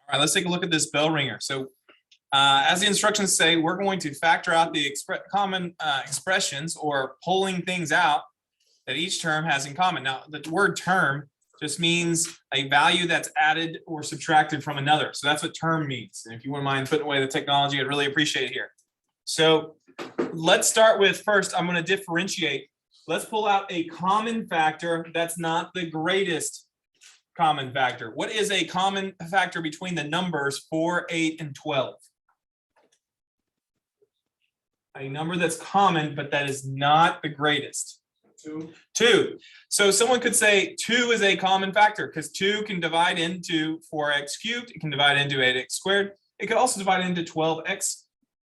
All right, let's take a look at this bell ringer. So as the instructions say, we're going to factor out the common expressions or pulling things out that each term has in common. Now, the word term just means a value that's added or subtracted from another. So that's what term means. And if you wouldn't mind putting away the technology, I'd really appreciate it here. So let's start with first, I'm going to differentiate. Let's pull out a common factor that's not the greatest common factor. What is a common factor between the numbers 4, 8, and 12? A number that's common, but that is not the greatest. 2. So someone could say 2 is a common factor because 2 can divide into 4x cubed. It can divide into 8x squared. It could also divide into 12x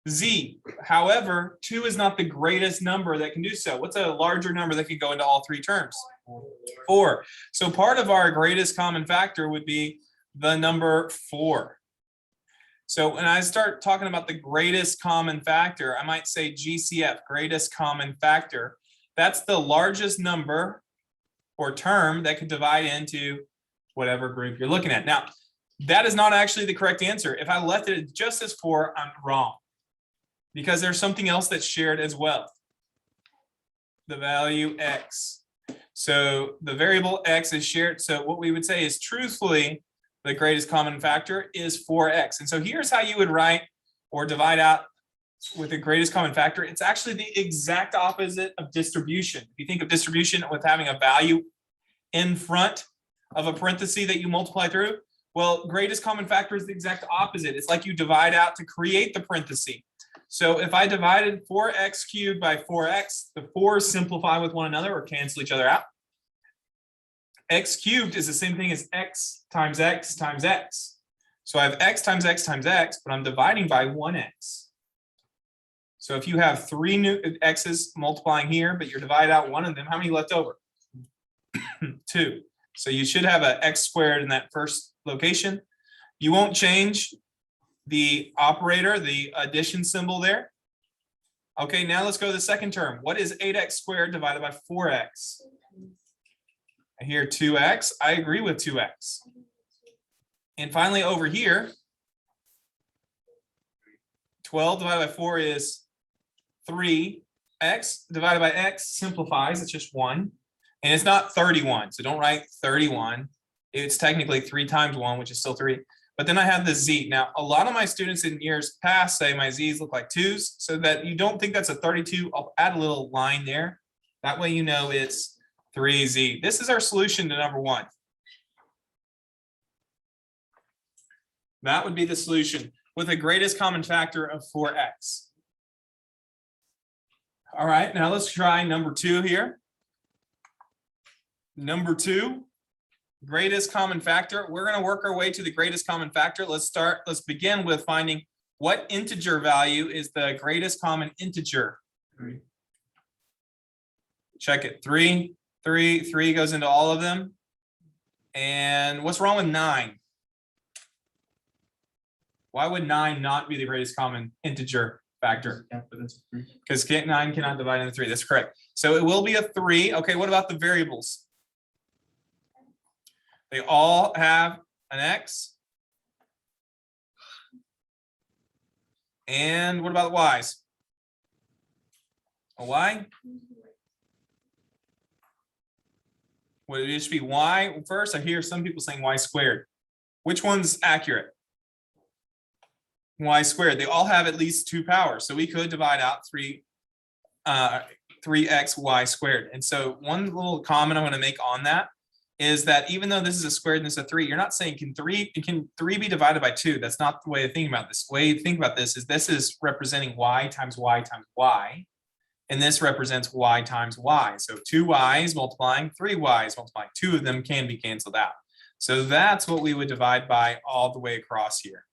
z. However, 2 is not the greatest number that can do so. What's a larger number that can go into all three terms? 4. So part of our greatest common factor would be the number 4. So when I start talking about the greatest common factor, I might say GCF, greatest common factor. That's the largest number or term that could divide into whatever group you're looking at. Now, that is not actually the correct answer. If I left it just as 4, I'm wrong because there's something else that's shared as well. The value x. So the variable x is shared. So what we would say is truthfully, the greatest common factor is 4x. And so here's how you would write or divide out with the greatest common factor. It's actually the exact opposite of distribution. If you think of distribution with having a value in front of a parenthesis that you multiply through, well, greatest common factor is the exact opposite. It's like you divide out to create the parenthesis. So if I divided 4x cubed by 4x, the 4's simplify with one another or cancel each other out. X cubed is the same thing as x times x times x. So I have x times x times x, but I'm dividing by 1x. So if you have 3 new x's multiplying here, but you're dividing out one of them, how many left over? 2. So you should have an x squared in that first location. You won't change the operator, the addition symbol there. Okay, now let's go to the second term. What is 8x squared divided by 4x? I hear 2x. I agree with 2x. And finally over here, 12 divided by 4 is 3. X divided by x simplifies. It's just 1. And it's not 31. So don't write 31. It's technically 3 times 1, which is still 3. But then I have the z. Now, a lot of my students in years past say my z's look like 2's. So that you don't think that's a 32, I'll add a little line there. That way you know it's 3z. This is our solution to number 1. That would be the solution with the greatest common factor of 4x. All right, now let's try number 2 here. Number 2, greatest common factor. We're going to work our way to the greatest common factor. Let's begin with finding what integer value is the greatest common integer. 3. Check it. 3 goes into all of them. And what's wrong with 9? Why would 9 not be the greatest common integer factor? Because 9 cannot divide into 3. That's correct. So it will be a 3. Okay, what about the variables? They all have an x. And what about the y's? A y? Would it just be y first? I hear some people saying y squared. Which one's accurate? Y squared. They all have at least 2 powers. So we could divide out 3xy squared. And so one little comment I want to make on that is that even though this is a squared and this is a 3, you're not saying can 3 be divided by 2? That's not the way to think about this. The way to think about this is representing y times y times y. And this represents y times y. So 2 y's multiplying 3 y's multiplying. 2 of them can be canceled out. So that's what we would divide by all the way across here.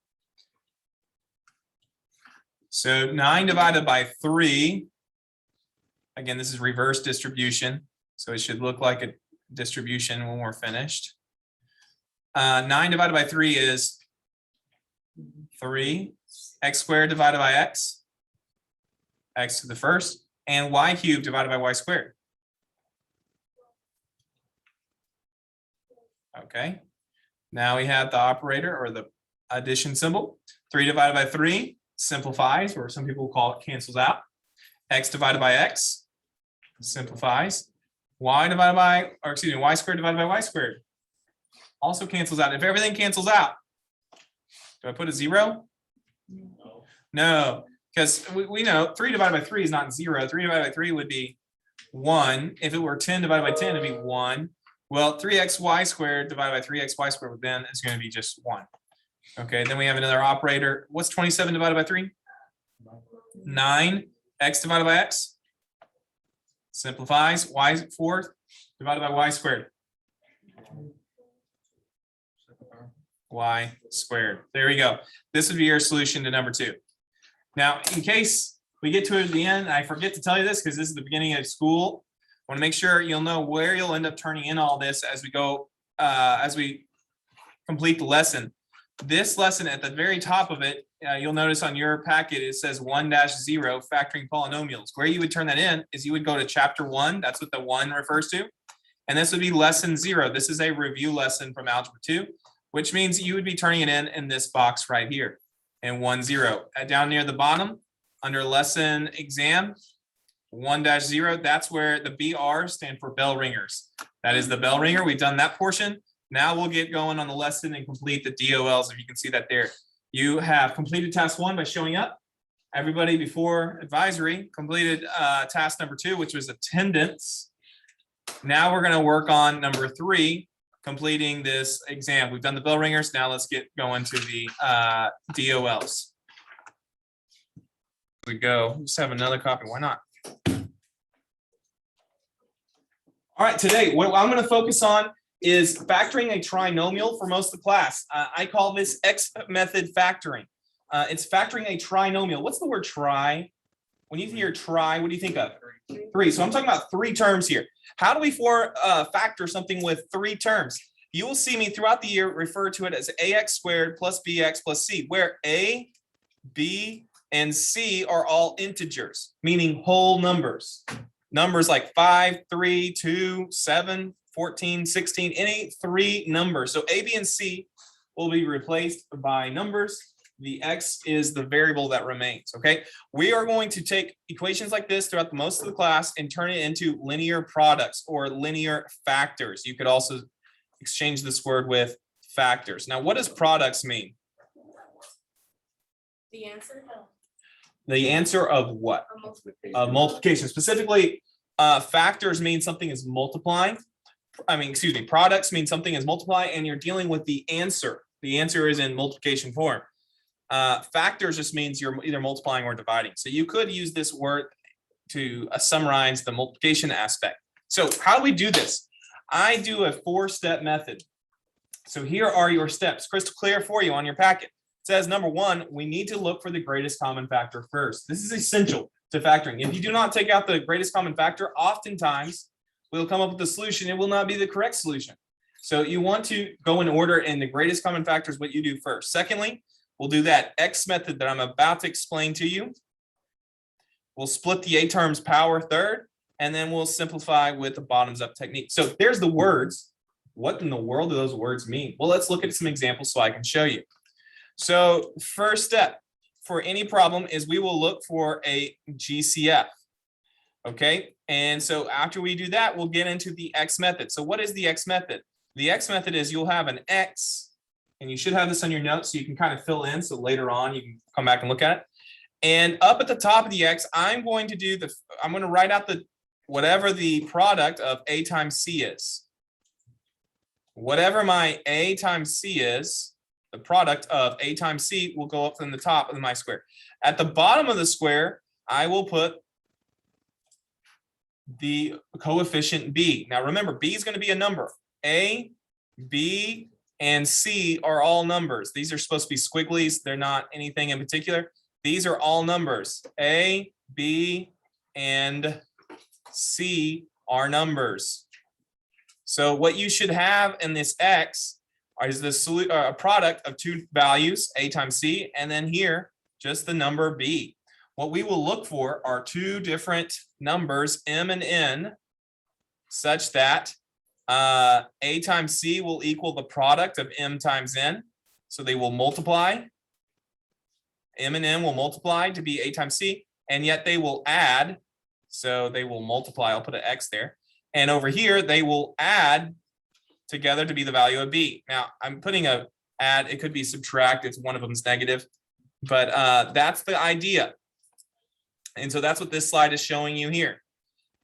So 9 divided by 3. Again, this is reverse distribution. So it should look like a distribution when we're finished. 9 divided by 3 is 3. X squared divided by x. X to the first. And y cubed divided by y squared. Okay. Now we have the operator or the addition symbol. 3 divided by 3 simplifies, or some people call it cancels out. X divided by x simplifies. Y divided by, or excuse me, y squared divided by y squared also cancels out. If everything cancels out, do I put a 0? No, because we know 3 divided by 3 is not 0. 3 divided by 3 would be 1. If it were 10 divided by 10, it'd be 1. Well, 3xy squared divided by 3xy squared then is going to be just 1. Okay, then we have another operator. What's 27 divided by 3? 9. X divided by x simplifies. Y 4 divided by y squared. Y squared. There we go. This would be your solution to number 2. Now, in case we get to the end, I forget to tell you this because this is the beginning of school. I want to make sure you'll know where you'll end up turning in all this as we go, as we complete the lesson. This lesson at the very top of it, you'll notice on your packet, it says 1-0 factoring polynomials. Where you would turn that in is you would go to chapter 1. That's what the 1 refers to. And this would be lesson 0. This is a review lesson from algebra 2, which means you would be turning it in this box right here. And 1-0. Down near the bottom, under lesson exam, 1-0, that's where the BR stand for bell ringers. That is the bell ringer. We've done that portion. Now we'll get going on the lesson and complete the DOLs. If you can see that there, you have completed task 1 by showing up. Everybody before advisory completed task number 2, which was attendance. Now we're going to work on number 3, completing this exam. We've done the bell ringers. Now let's get going to the DOLs. Here we go. Just have another copy. Why not? All right, today what I'm going to focus on is factoring a trinomial for most of the class. I call this X method factoring. It's factoring a trinomial. What's the word tri? When you hear tri, what do you think of? 3. So I'm talking about 3 terms here. How do we factor something with 3 terms? You will see me throughout the year refer to it as ax squared plus bx plus c, where a, b, and c are all integers, meaning whole numbers. Numbers like 5, 3, 2, 7, 14, 16, any 3 numbers. So a, b, and c will be replaced by numbers. The x is the variable that remains, okay? We are going to take equations like this throughout most of the class and turn it into linear products or linear factors. You could also exchange this word with factors. Now, what does products mean? The answer? The answer of what? Of multiplication. Specifically, factors mean something is multiplying. Products mean something is multiplying, and you're dealing with the answer. The answer is in multiplication form. Factors just means you're either multiplying or dividing. So you could use this word to summarize the multiplication aspect. So how do we do this? I do a 4-step method. So here are your steps, crystal clear for you on your packet. It says, number 1, we need to look for the greatest common factor first. This is essential to factoring. If you do not take out the greatest common factor, oftentimes we'll come up with a solution. It will not be the correct solution. So you want to go in order, and the greatest common factor is what you do first. Secondly, we'll do that X method that I'm about to explain to you. We'll split the A terms power third, and then we'll simplify with the bottoms up technique. So there's the words. What in the world do those words mean? Well, let's look at some examples so I can show you. So first step for any problem is we will look for a GCF. Okay, and so after we do that, we'll get into the X method. So what is the X method? The X method is you'll have an X, and you should have this on your notes so you can kind of fill in. So later on, you can come back and look at it. And up at the top of the X, I'm going to write out whatever the product of A times C is. Whatever my A times C is, the product of A times C will go up from the top of my square. At the bottom of the square, I will put the coefficient B. Now remember, B is going to be a number. A, B, and C are all numbers. These are supposed to be squigglies. They're not anything in particular. These are all numbers. A, B, and C are numbers. So what you should have in this X is the product of 2 values, A times C, and then here, just the number B. What we will look for are 2 different numbers, M and N, such that A times C will equal the product of M times N. So they will multiply. M and N will multiply to be A times C, and yet they will add. So they will multiply. I'll put an X there. And over here, they will add together to be the value of B. Now, I'm putting a add. It could be subtract if one of them is negative. But that's the idea. And so that's what this slide is showing you here.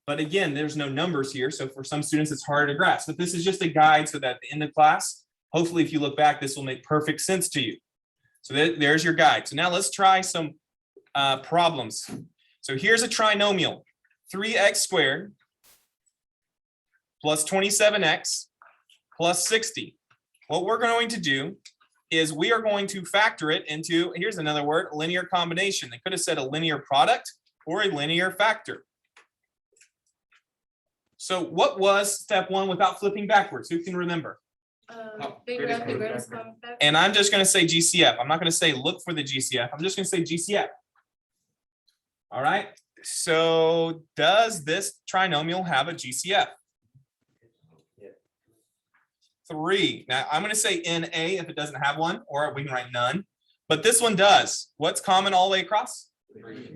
But again, there's no numbers here. So for some students, it's harder to grasp. But this is just a guide so that at the end of class, hopefully, if you look back, this will make perfect sense to you. So there's your guide. So now let's try some problems. So here's a trinomial, 3x squared plus 27x plus 60. What we're going to do is we are going to factor it into, here's another word, linear combination. They could have said a linear product or a linear factor. So what was step one without flipping backwards? Who can remember? Figure out the greatest common factor. And I'm just going to say GCF. I'm not going to say look for the GCF. I'm just going to say GCF. All right. So does this trinomial have a GCF? 3. Now I'm going to say NA if it doesn't have one, or we can write none. But this one does. What's common all the way across?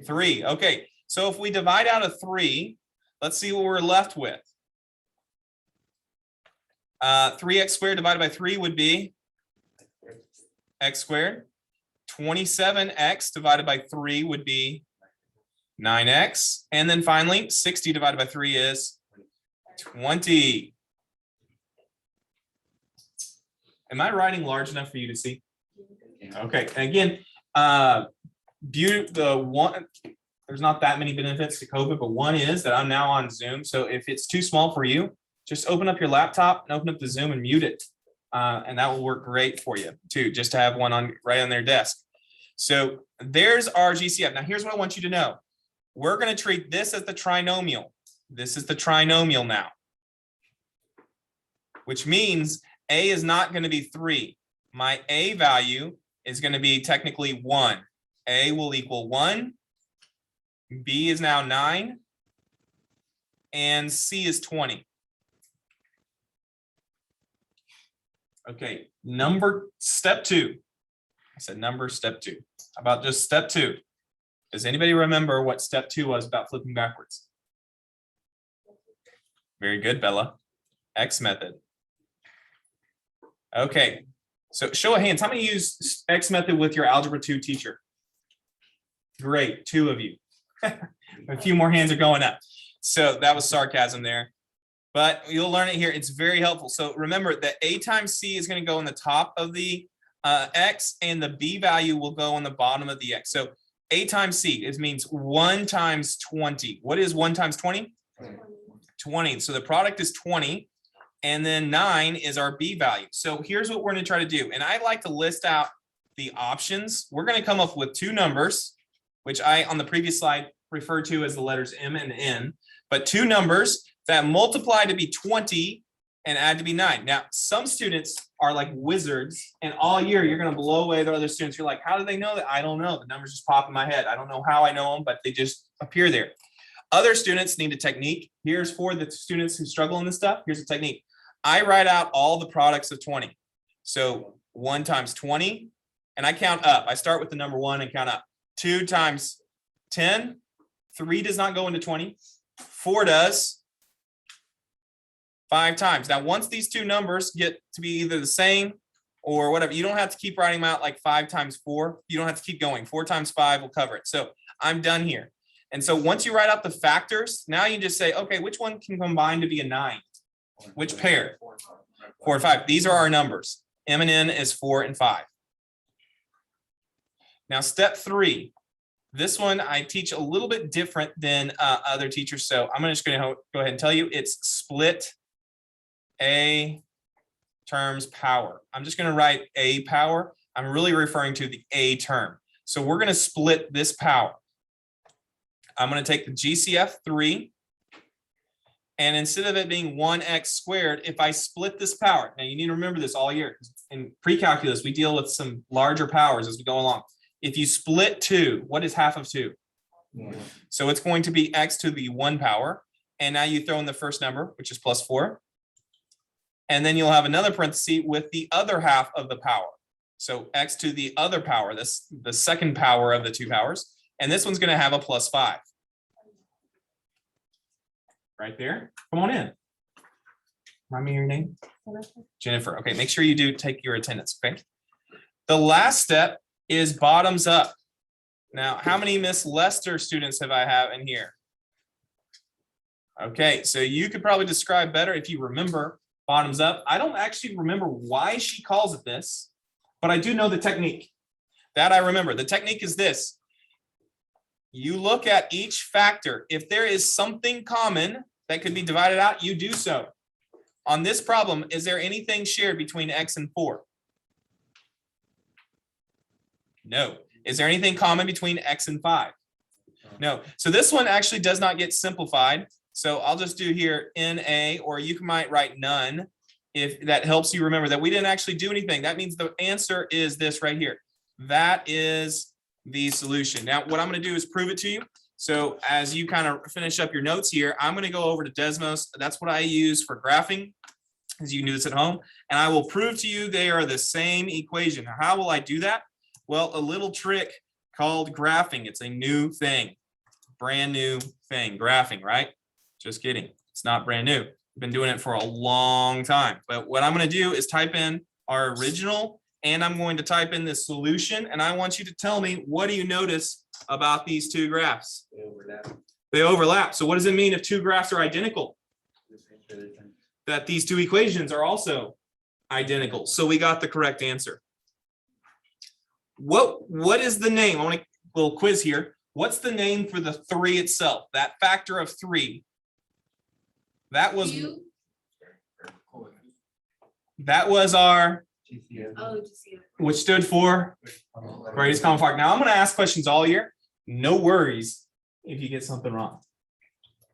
3. Okay. So if we divide out of 3, let's see what we're left with. 3x squared divided by 3 would be x squared. 27x divided by 3 would be 9x. And then finally, 60 divided by 3 is 20. Am I writing large enough for you to see? Okay. And again, there's not that many benefits to COVID, but one is that I'm now on Zoom. So if it's too small for you, just open up your laptop and open up the Zoom and mute it. And that will work great for you too, just to have one on right on their desk. So there's our GCF. Now here's what I want you to know. We're going to treat this as the trinomial. This is the trinomial now, which means A is not going to be 3. My A value is going to be technically 1. A will equal 1. B is now 9. And C is 20. Okay, step 2. I said step 2. How about just step 2? Does anybody remember what step 2 was about flipping backwards? Very good, Bella. X method. Okay, so show of hands. How many use X method with your Algebra 2 teacher? Great, 2 of you. A few more hands are going up. So that was sarcasm there. But you'll learn it here. It's very helpful. So remember that A times C is going to go on the top of the X, and the B value will go on the bottom of the X. So A times C, it means 1 times 20. What is 1 times 20? 20. So the product is 20. And then 9 is our B value. So here's what we're going to try to do. And I like to list out the options. We're going to come up with 2 numbers, which I, on the previous slide, referred to as the letters M and N, but 2 numbers that multiply to be 20 and add to be 9. Now, some students are like wizards, and all year you're going to blow away the other students. You're like, how do they know that? I don't know. The numbers just pop in my head. I don't know how I know them, but they just appear there. Other students need a technique. Here's for the students who struggle in this stuff. Here's a technique. I write out all the products of 20. So 1 times 20, and I count up. I start with the number 1 and count up. 2 times 10. 3 does not go into 20. 4 does. 5 times. Now, once these 2 numbers get to be either the same or whatever, you don't have to keep writing them out like 5 times 4. You don't have to keep going. 4 times 5 will cover it. So I'm done here. And so once you write out the factors, now you just say, okay, which one can combine to be a 9? Which pair? 4 and 5. These are our numbers. M and N is 4 and 5. Now, step 3. This one I teach a little bit different than other teachers. So I'm just going to go ahead and tell you it's split A terms power. I'm just going to write A power. I'm really referring to the A term. So we're going to split this power. I'm going to take the GCF 3. And instead of it being 1x squared, if I split this power, now you need to remember this all year. In pre-calculus, we deal with some larger powers as we go along. If you split 2, what is half of 2? 1. So it's going to be x to the 1 power. And now you throw in the first number, which is plus 4. And then you'll have another parenthesis with the other half of the power. So x to the other power, this the second power of the two powers. And this one's going to have a plus 5. Right there. Come on in. Remind me your name? Jennifer. Okay, make sure you do take your attendance, okay? The last step is bottoms up. Now, how many Miss Lester students have I have in here? Okay, so you could probably describe better if you remember bottoms up. I don't actually remember why she calls it this, but I do know the technique. That I remember. The technique is this. You look at each factor. If there is something common that could be divided out, you do so. On this problem, is there anything shared between x and 4? No. Is there anything common between x and 5? No. So this one actually does not get simplified. So I'll just do here NA, or you might write none if that helps you remember that we didn't actually do anything. That means the answer is this right here. That is the solution. Now, what I'm going to do is prove it to you. So as you kind of finish up your notes here, I'm going to go over to Desmos. That's what I use for graphing, as you can do this at home. And I will prove to you they are the same equation. Now, how will I do that? Well, a little trick called graphing. It's a new thing, brand new thing, graphing, right? Just kidding. It's not brand new. We've been doing it for a long time. But what I'm going to do is type in our original, and I'm going to type in this solution. And I want you to tell me, what do you notice about these two graphs? They overlap. They overlap. So what does it mean if two graphs are identical? That these two equations are also identical. So we got the correct answer. What is the name? I want a little quiz here. What's the name for the 3 itself? That factor of 3. That was Q? our, GCF. Oh, GCF. which stood for greatest common factor. Now I'm going to ask questions all year. No worries if you get something wrong.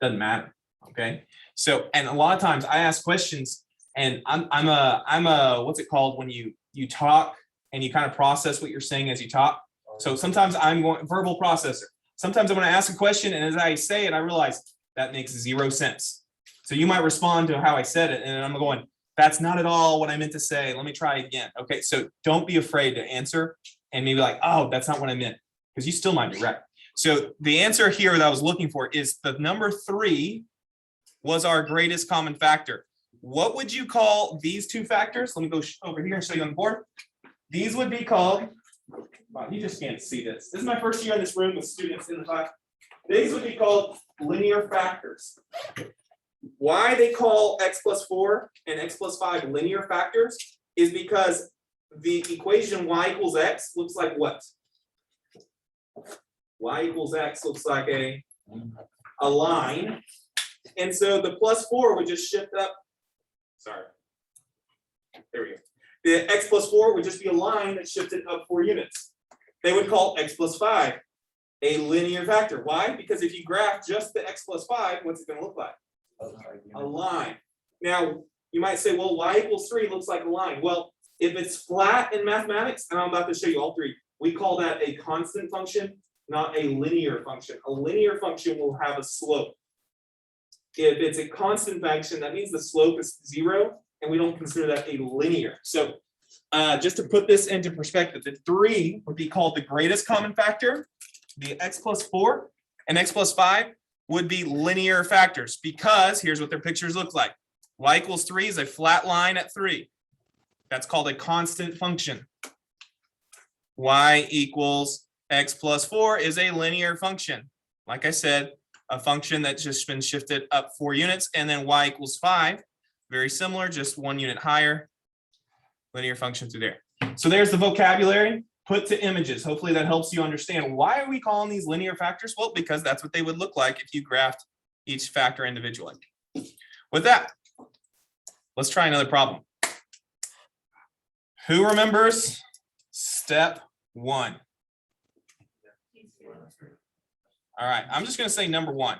Doesn't matter. Okay. So, and a lot of times I ask questions, and I'm a what's it called when you talk and you kind of process what you're saying as you talk. So sometimes I'm going verbal processor. Sometimes I'm going to ask a question, and as I say it, I realize that makes 0 sense. So you might respond to how I said it, and I'm going, that's not at all what I meant to say. Let me try again. Okay, so don't be afraid to answer and maybe like, oh, that's not what I meant, because you still might be right. So the answer here that I was looking for is the number 3 was our greatest common factor. What would you call these two factors? Let me go over here and show you on the board. These would be called, wow, you just can't see this. This is my first year in this room with students in the class. These would be called linear factors. Why they call x plus 4 and x plus 5 linear factors is because the equation y equals x looks like what? Y equals x looks like a line. And so the plus 4 would just shift up. Sorry. There we go. The x plus 4 would just be a line that shifted up 4 units. They would call x plus 5 a linear factor. Why? Because if you graph just the x plus 5, what's it going to look like? A line. Now, you might say, well, y equals 3 looks like a line. Well, if it's flat in mathematics, and I'm about to show you all 3, we call that a constant function, not a linear function. A linear function will have a slope. If it's a constant function, that means the slope is 0, and we don't consider that a linear. So just to put this into perspective, the 3 would be called the greatest common factor. The x plus 4 and x plus 5 would be linear factors, because here's what their pictures look like. Y equals 3 is a flat line at 3. That's called a constant function. Y equals x plus 4 is a linear function. Like I said, a function that's just been shifted up 4 units, and then y equals 5, very similar, just 1 unit higher, linear function through there. So there's the vocabulary put to images. Hopefully that helps you understand why are we calling these linear factors? Well, because that's what they would look like if you graphed each factor individually. With that, let's try another problem. Who remembers step 1? All right, I'm just going to say number 1.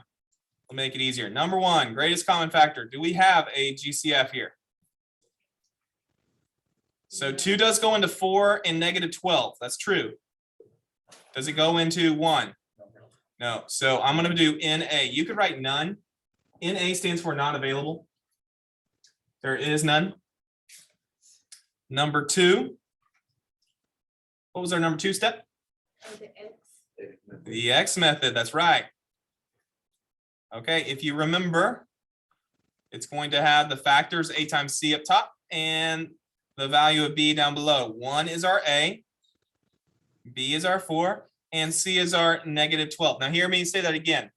We'll make it easier. Number 1, greatest common factor. Do we have a GCF here? So 2 does go into 4 and negative 12. That's true. Does it go into 1? No. So I'm going to do NA. You could write none. NA stands for not available. There is none. Number 2, What was our number 2 step? The X. The X method, that's right. Okay, if you remember, it's going to have the factors A times C up top and the value of B down below. 1 is our A, B is our 4, and C is our -12. Now hear me say that again.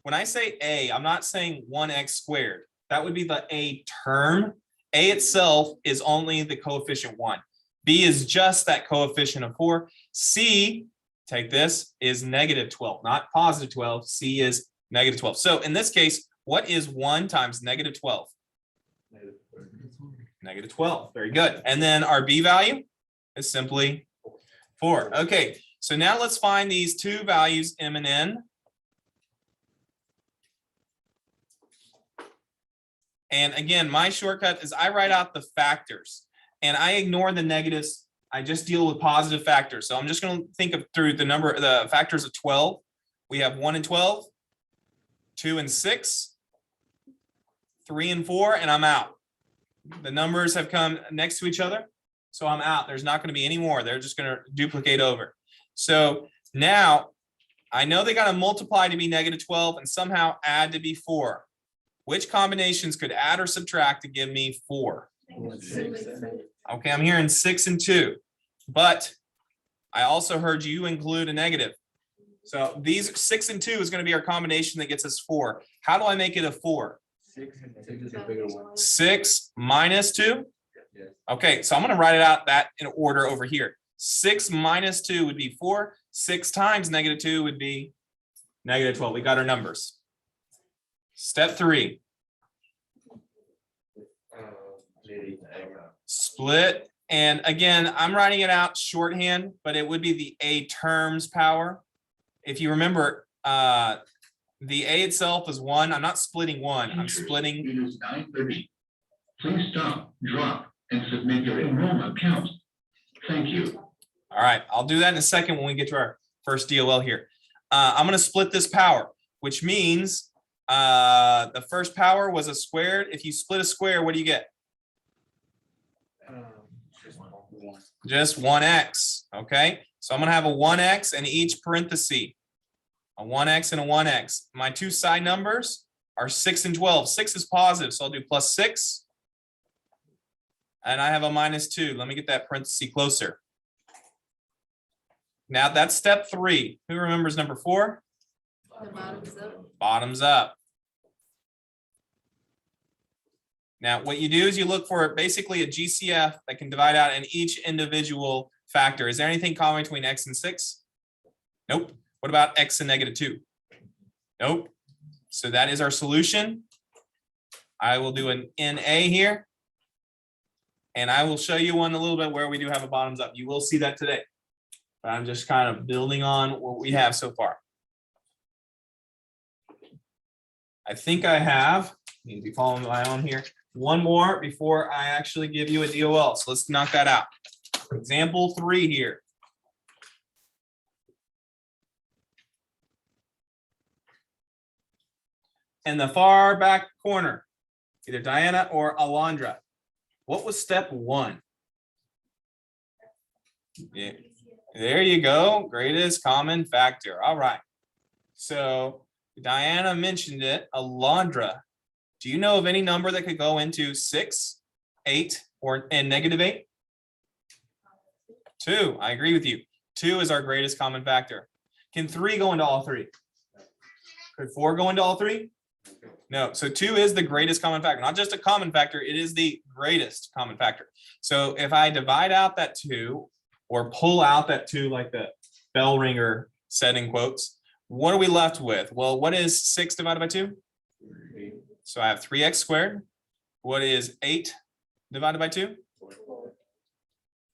When I say A, I'm not saying 1x squared. That would be the A term. A itself is only the coefficient 1. B is just that coefficient of 4. C, take this, is -12, not +12. C is -12. So in this case, what is 1 times -12? -12. Very good. And then our B value is simply 4. Okay, so now let's find these two values, M and N. And again, my shortcut is I write out the factors and I ignore the negatives. I just deal with positive factors. So I'm just going to think of through the factors of 12. We have 1 and 12, 2 and 6, 3 and 4, and I'm out. The numbers have come next to each other, so I'm out. There's not going to be any more. They're just going to duplicate over. So now I know they got to multiply to be -12 and somehow add to be 4. Which combinations could add or subtract to give me 4? Okay, I'm hearing 6 and 2, but I also heard you include a negative. So these 6 and 2 is going to be our combination that gets us 4. How do I make it a 4? 6 minus 2? Okay, so I'm going to write it out that in order over here. 6 minus 2 would be 4. 6 times -2 would be -12. We got our numbers. Step 3. Split. And again, I'm writing it out shorthand, but it would be the A terms power. If you remember, the A itself is 1. I'm not splitting 1. I'm splitting. It is 9:30. Please stop, drop, and submit your enrollment count. Thank you. All right, I'll do that in a second when we get to our first DOL here. I'm going to split this power, which means the first power was a squared. If you split a square, what do you get? Just 1x. Okay, so I'm going to have a 1x in each parenthesis. A 1x and a 1x. My two side numbers are 6 and 12. 6 is positive, so I'll do +6. And I have a -2. Let me get that parenthesis closer. Now that's step 3. Who remembers number 4? The bottoms up. Bottoms up. Now what you do is you look for basically a GCF that can divide out in each individual factor. Is there anything common between x and 6? Nope. What about x and -2? Nope. So that is our solution. I will do an NA here. And I will show you one a little bit where we do have a bottoms up. You will see that today. But I'm just kind of building on what we have so far. I think I have, you need to be following my own here, one more before I actually give you a DOL. So let's knock that out. Example 3 here. In the far back corner, either Diana or Alondra. What was step 1? Yeah. There you go. Greatest common factor. All right. So Diana mentioned it. Alondra, do you know of any number that could go into 6, 8, and -8? 2. I agree with you. 2 is our greatest common factor. Can 3 go into all 3? Could 4 go into all 3? No. So 2 is the greatest common factor. Not just a common factor. It is the greatest common factor. So if I divide out that 2 or pull out that 2 like the bell ringer said in quotes, what are we left with? Well, what is 6 divided by 2? 3. So I have 3x squared. What is 8 divided by 2?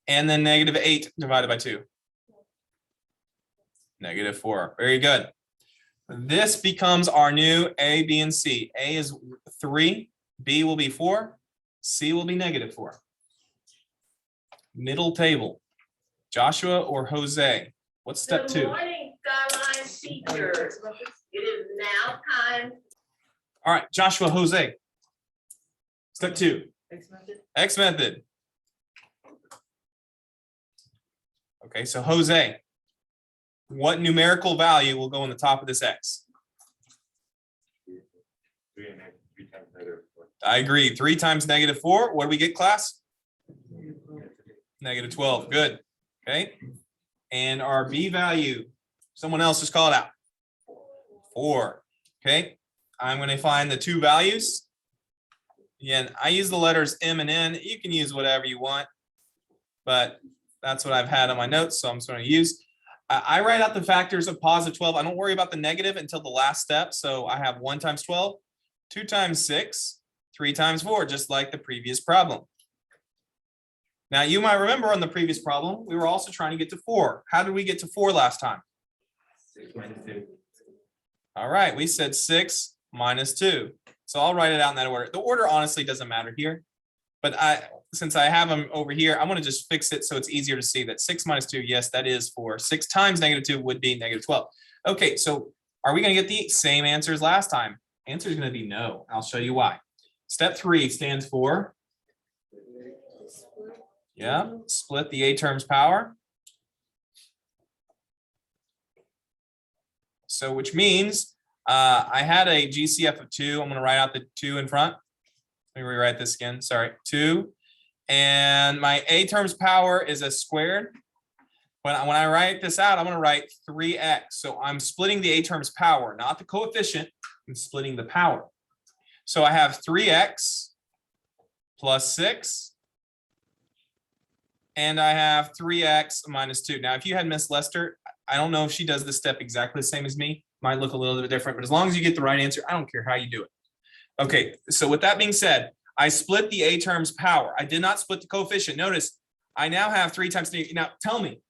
And then -8 divided by 2. -4. Very good. This becomes our new A, B, and C. A is 3, B will be 4, C will be -4. Middle table. Joshua or Jose? What's step 2? Good morning, Skyline teachers. It is now time. All right, Joshua, Jose. Step 2. X method. X method. Okay, so Jose, what numerical value will go on the top of this x? I agree. 3 times -4. What do we get, class? -12. Good. Okay. And our b value, someone else just call it out. 4. Okay. I'm going to find the two values. Again, I use the letters M and N. You can use whatever you want, but that's what I've had on my notes, so I'm just going to use. I write out the factors of positive 12. I don't worry about the negative until the last step. So I have 1 times 12, 2 times 6, 3 times 4, just like the previous problem. Now, you might remember on the previous problem, we were also trying to get to 4. How did we get to 4 last time? 6 minus 2. All right, we said 6 minus 2. So I'll write it out in that order. The order honestly doesn't matter here, but since I have them over here, I want to just fix it so it's easier to see that 6 minus 2, yes, that is 4. 6 times -2 would be -12. Okay, so are we going to get the same answers last time? Answer is going to be no. I'll show you why. Step 3 stands for, yeah, split the a terms power. So which means I had a GCF of 2. I'm going to write out the 2 in front. Let me rewrite this again. Sorry, 2. And my a terms power is a squared. When I write this out, I'm going to write 3x. So I'm splitting the a terms power, not the coefficient. I'm splitting the power. So I have 3x plus 6. And I have 3x minus 2. Now, if you had Miss Lester, I don't know if she does this step exactly the same as me. Might look a little bit different, but as long as you get the right answer, I don't care how you do it. Okay, so with that being said, I split the a terms power. I did not split the coefficient. Notice I now have 3 times 3. Now tell me,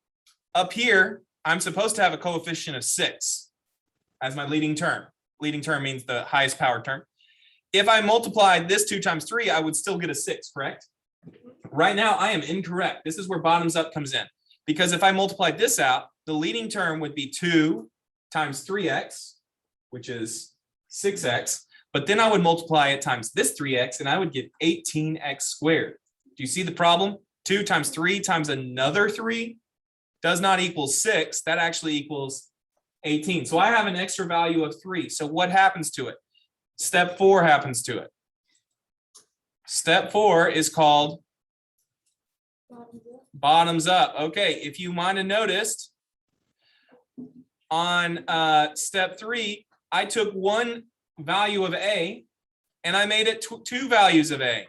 up here, I'm supposed to have a coefficient of 6 as my leading term. Leading term means the highest power term. If I multiplied this 2 times 3, I would still get a 6, correct? Right now, I am incorrect. This is where bottoms up comes in. Because if I multiplied this out, the leading term would be 2 times 3x, which is 6x. But then I would multiply it times this 3x, and I would get 18x squared. Do you see the problem? 2 times 3 times another 3 does not equal 6. That actually equals 18. So I have an extra value of 3. So what happens to it? Step 4 happens to it. Step 4 is called bottoms up. Okay, if you might have noticed, on step 3, I took one value of a and I made it 2 values of a.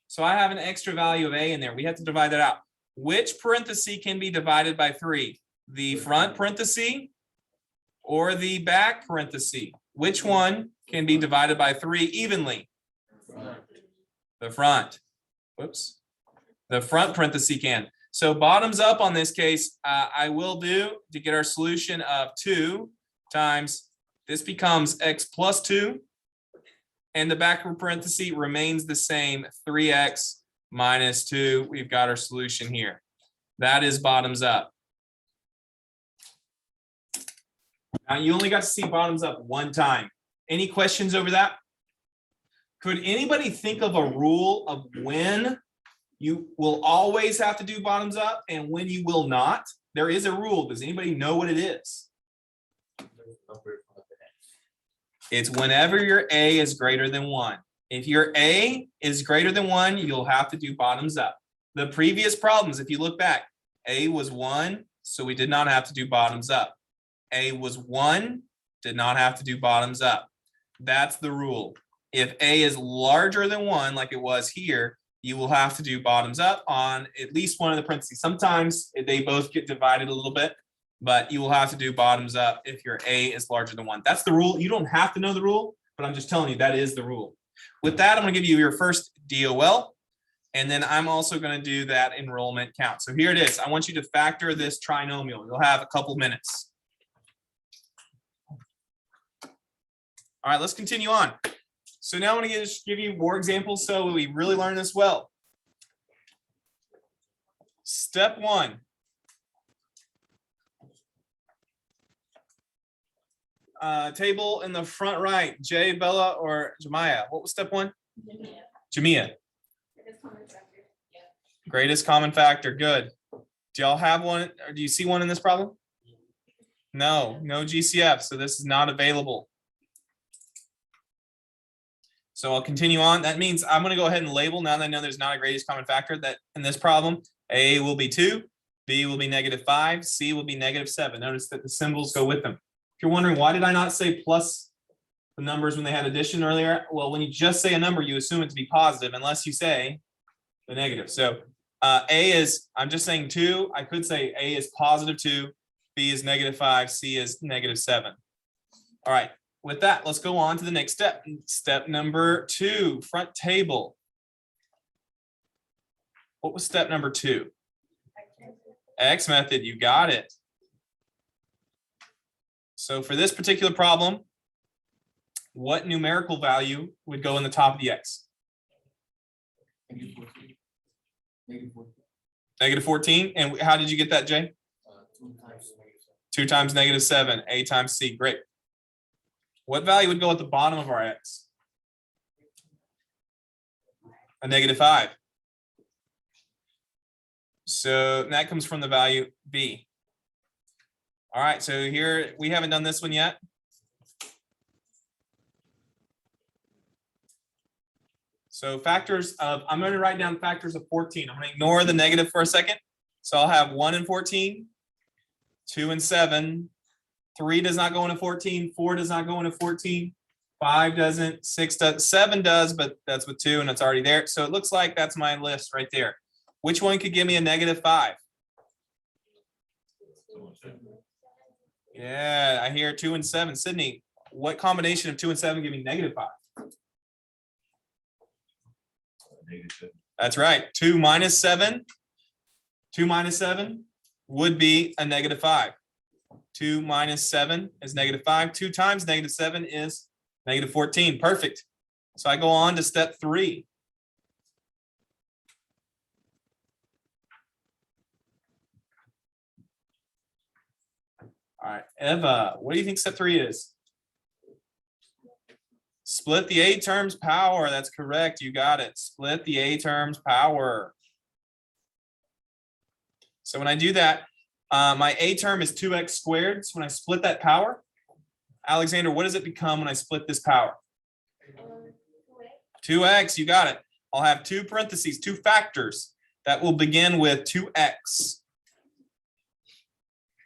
So I have an extra value of a in there. We have to divide that out. Which parenthesis can be divided by 3? The front parenthesis or the back parenthesis? Which one can be divided by 3 evenly? The front. Whoops. The front parenthesis can. So bottoms up on this case, I will do to get our solution of 2 times, this becomes x plus 2, and the back parenthesis remains the same, 3x minus 2. We've got our solution here. That is bottoms up. Now you only got to see bottoms up one time. Any questions over that? Could anybody think of a rule of when you will always have to do bottoms up and when you will not? There is a rule. Does anybody know what it is? It's whenever your a is greater than 1. If your a is greater than 1, you'll have to do bottoms up. The previous problems, if you look back, a was 1, so we did not have to do bottoms up. A was 1, did not have to do bottoms up. That's the rule. If a is larger than 1, like it was here, you will have to do bottoms up on at least one of the parentheses. Sometimes they both get divided a little bit, but you will have to do bottoms up if your a is larger than 1. That's the rule. You don't have to know the rule, but I'm just telling you that is the rule. With that, I'm going to give you your first DOL, and then I'm also going to do that enrollment count. So here it is. I want you to factor this trinomial. You'll have a couple minutes. All right, let's continue on. So now I'm going to just give you more examples so we really learn this well. Step 1. Table in the front right, Jay, Bella, or Jemiah. What was step 1? Jamia. Greatest common factor. Good. Do y'all have one, or do you see one in this problem? No, no GCF, so this is not available. So I'll continue on. That means I'm going to go ahead and label, now that I know there's not a greatest common factor, that in this problem, A will be 2, B will be -5, C will be -7. Notice that the symbols go with them. If you're wondering, why did I not say plus the numbers when they had addition earlier? Well, when you just say a number, you assume it to be positive unless you say the negative. So A is, I'm just saying 2. I could say A is +2, B is -5, C is -7. All right. With that, let's go on to the next step. Step number 2, front table. What was step number 2? X method, you got it. So for this particular problem, what numerical value would go in the top of the X? -14. And how did you get that, Jay? 2 times -7, A times C. Great. What value would go at the bottom of our X? A -5. So that comes from the value B. All right, so here we haven't done this one yet. So factors of, I'm going to write down factors of 14. I'm going to ignore the negative for a second. So I'll have 1 and 14, 2 and 7, 3 does not go into 14, 4 does not go into 14, 5 doesn't, 6 does, 7 does, but that's with 2 and it's already there. So it looks like that's my list right there. Which one could give me a -5? Yeah, I hear 2 and 7. Sydney, what combination of 2 and 7 give me -5? That's right. 2 minus 7. 2 minus 7 would be a -5. 2 minus 7 is -5. 2 times -7 is -14. Perfect. So I go on to step 3. All right, Eva, what do you think step 3 is? Split the A terms power. That's correct. You got it. Split the A terms power. So when I do that, my A term is 2x squared. So when I split that power, Alexander, what does it become when I split this power? 2x, you got it. I'll have 2 parentheses, 2 factors that will begin with 2x.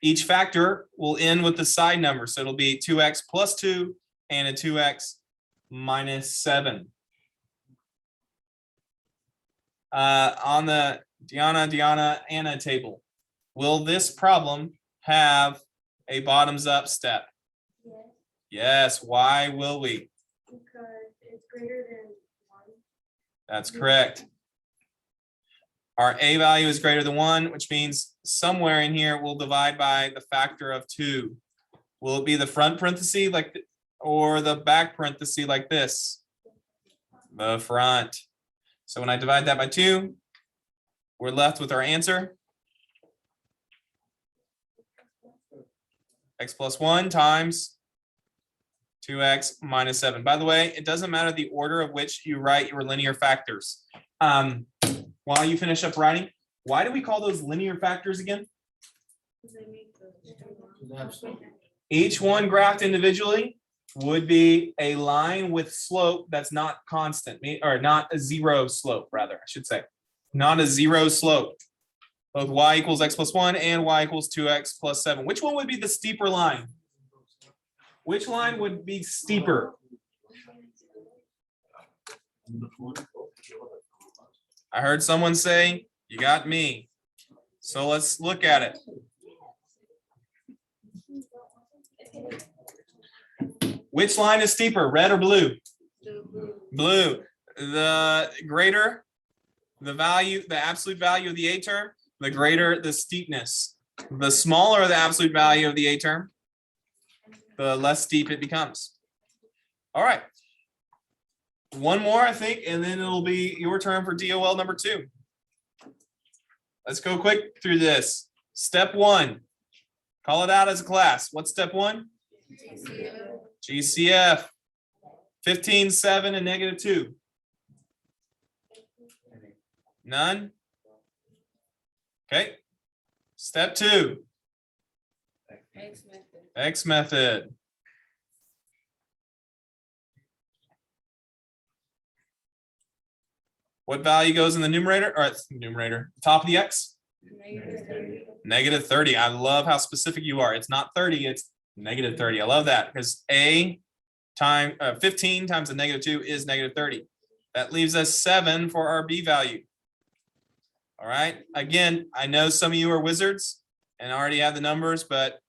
Each factor will end with the side number. So it'll be 2x plus 2 and a 2x minus 7. On the Anna table, will this problem have a bottoms up step? Yes, Yes. Why will we? because it's greater than 1. That's correct. Our A value is greater than 1, which means somewhere in here we'll divide by the factor of 2. Will it be the front parenthesis like or the back parenthesis like this? The front. So when I divide that by 2, we're left with our answer. X plus 1 times 2x minus 7. By the way, it doesn't matter the order of which you write your linear factors. While you finish up writing, why do we call those linear factors again? Each one graphed individually would be a line with slope that's not constant, or not a zero slope, rather, I should say. Not a zero slope. Both y equals x plus 1 and y equals 2x plus 7. Which one would be the steeper line? Which line would be steeper? I heard someone say, you got me. So let's look at it. Which line is steeper, red or blue? Blue. The greater the value, the absolute value of the A term, the greater the steepness. The smaller the absolute value of the A term, the less steep it becomes. All right. One more, I think, and then it'll be your turn for DOL number 2. Let's go quick through this. Step 1. Call it out as a class. What's step 1? GCF. 15, 7, and -2. None? Okay. Step 2, X method. X method. What value goes in the numerator or numerator? Top of the X? Negative 30. -30. I love how specific you are. It's not 30, it's -30. I love that because A times 15 times a -2 is -30. That leaves us 7 for our B value. All right. Again, I know some of you are wizards and already have the numbers, but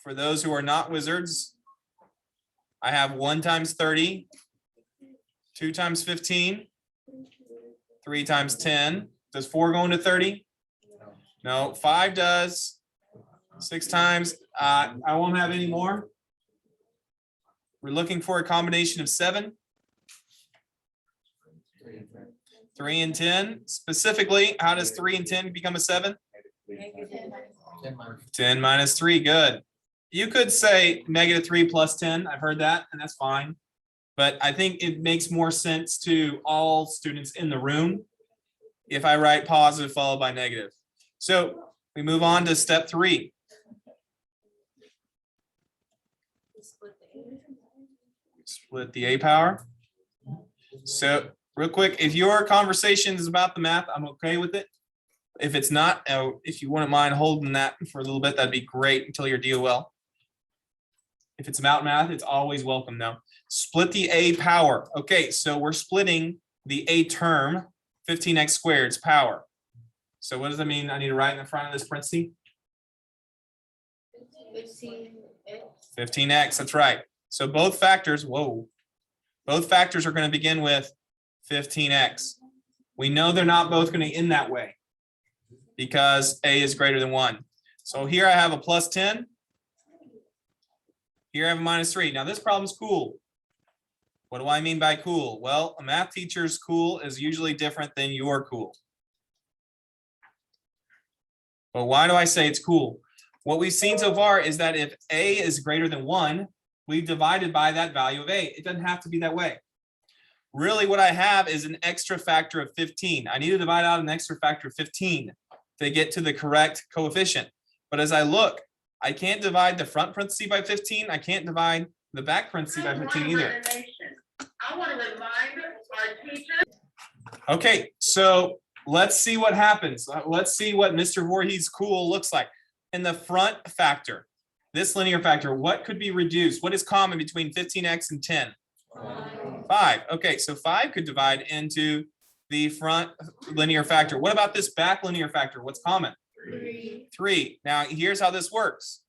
for those who are not wizards, I have 1 times 30, 2 times 15, 3 times 10. Does 4 go into 30? No, 5 does. 6 times. I won't have any more. We're looking for a combination of 7, 3 and 10. Specifically, how does 3 and 10 become a 7? 10 minus 3. Good. You could say -3 plus 10. I've heard that, and that's fine. But I think it makes more sense to all students in the room if I write positive followed by negative. So we move on to step 3. Split the A power. So real quick, if your conversation is about the math, I'm okay with it. If it's not, if you wouldn't mind holding that for a little bit, that'd be great until your DOL. If it's about math, it's always welcome now. Split the A power. Okay, so we're splitting the A term, 15x squared's power. So what does that mean? I need to write in the front of this parenthesis? 15x, that's right. So both factors, both factors are going to begin with 15x. We know they're not both going to end that way because A is greater than 1. So here I have a plus 10. Here I have a minus 3. Now this problem's cool. What do I mean by cool? Well, a math teacher's cool is usually different than your cool. But why do I say it's cool? What we've seen so far is that if A is greater than 1, we've divided by that value of A. It doesn't have to be that way. Really what I have is an extra factor of 15. I need to divide out an extra factor of 15 to get to the correct coefficient. But as I look, I can't divide the front parenthesis by 15. I can't divide the back parenthesis by 15 either. I want to remind our teachers. Okay, so let's see what happens. Let's see what Mr. Voorhees' cool looks like. In the front factor, this linear factor, what could be reduced? What is common between 15x and 10? 5. Okay, so 5 could divide into the front linear factor. What about this back linear factor? What's common? 3. Now, here's how this works.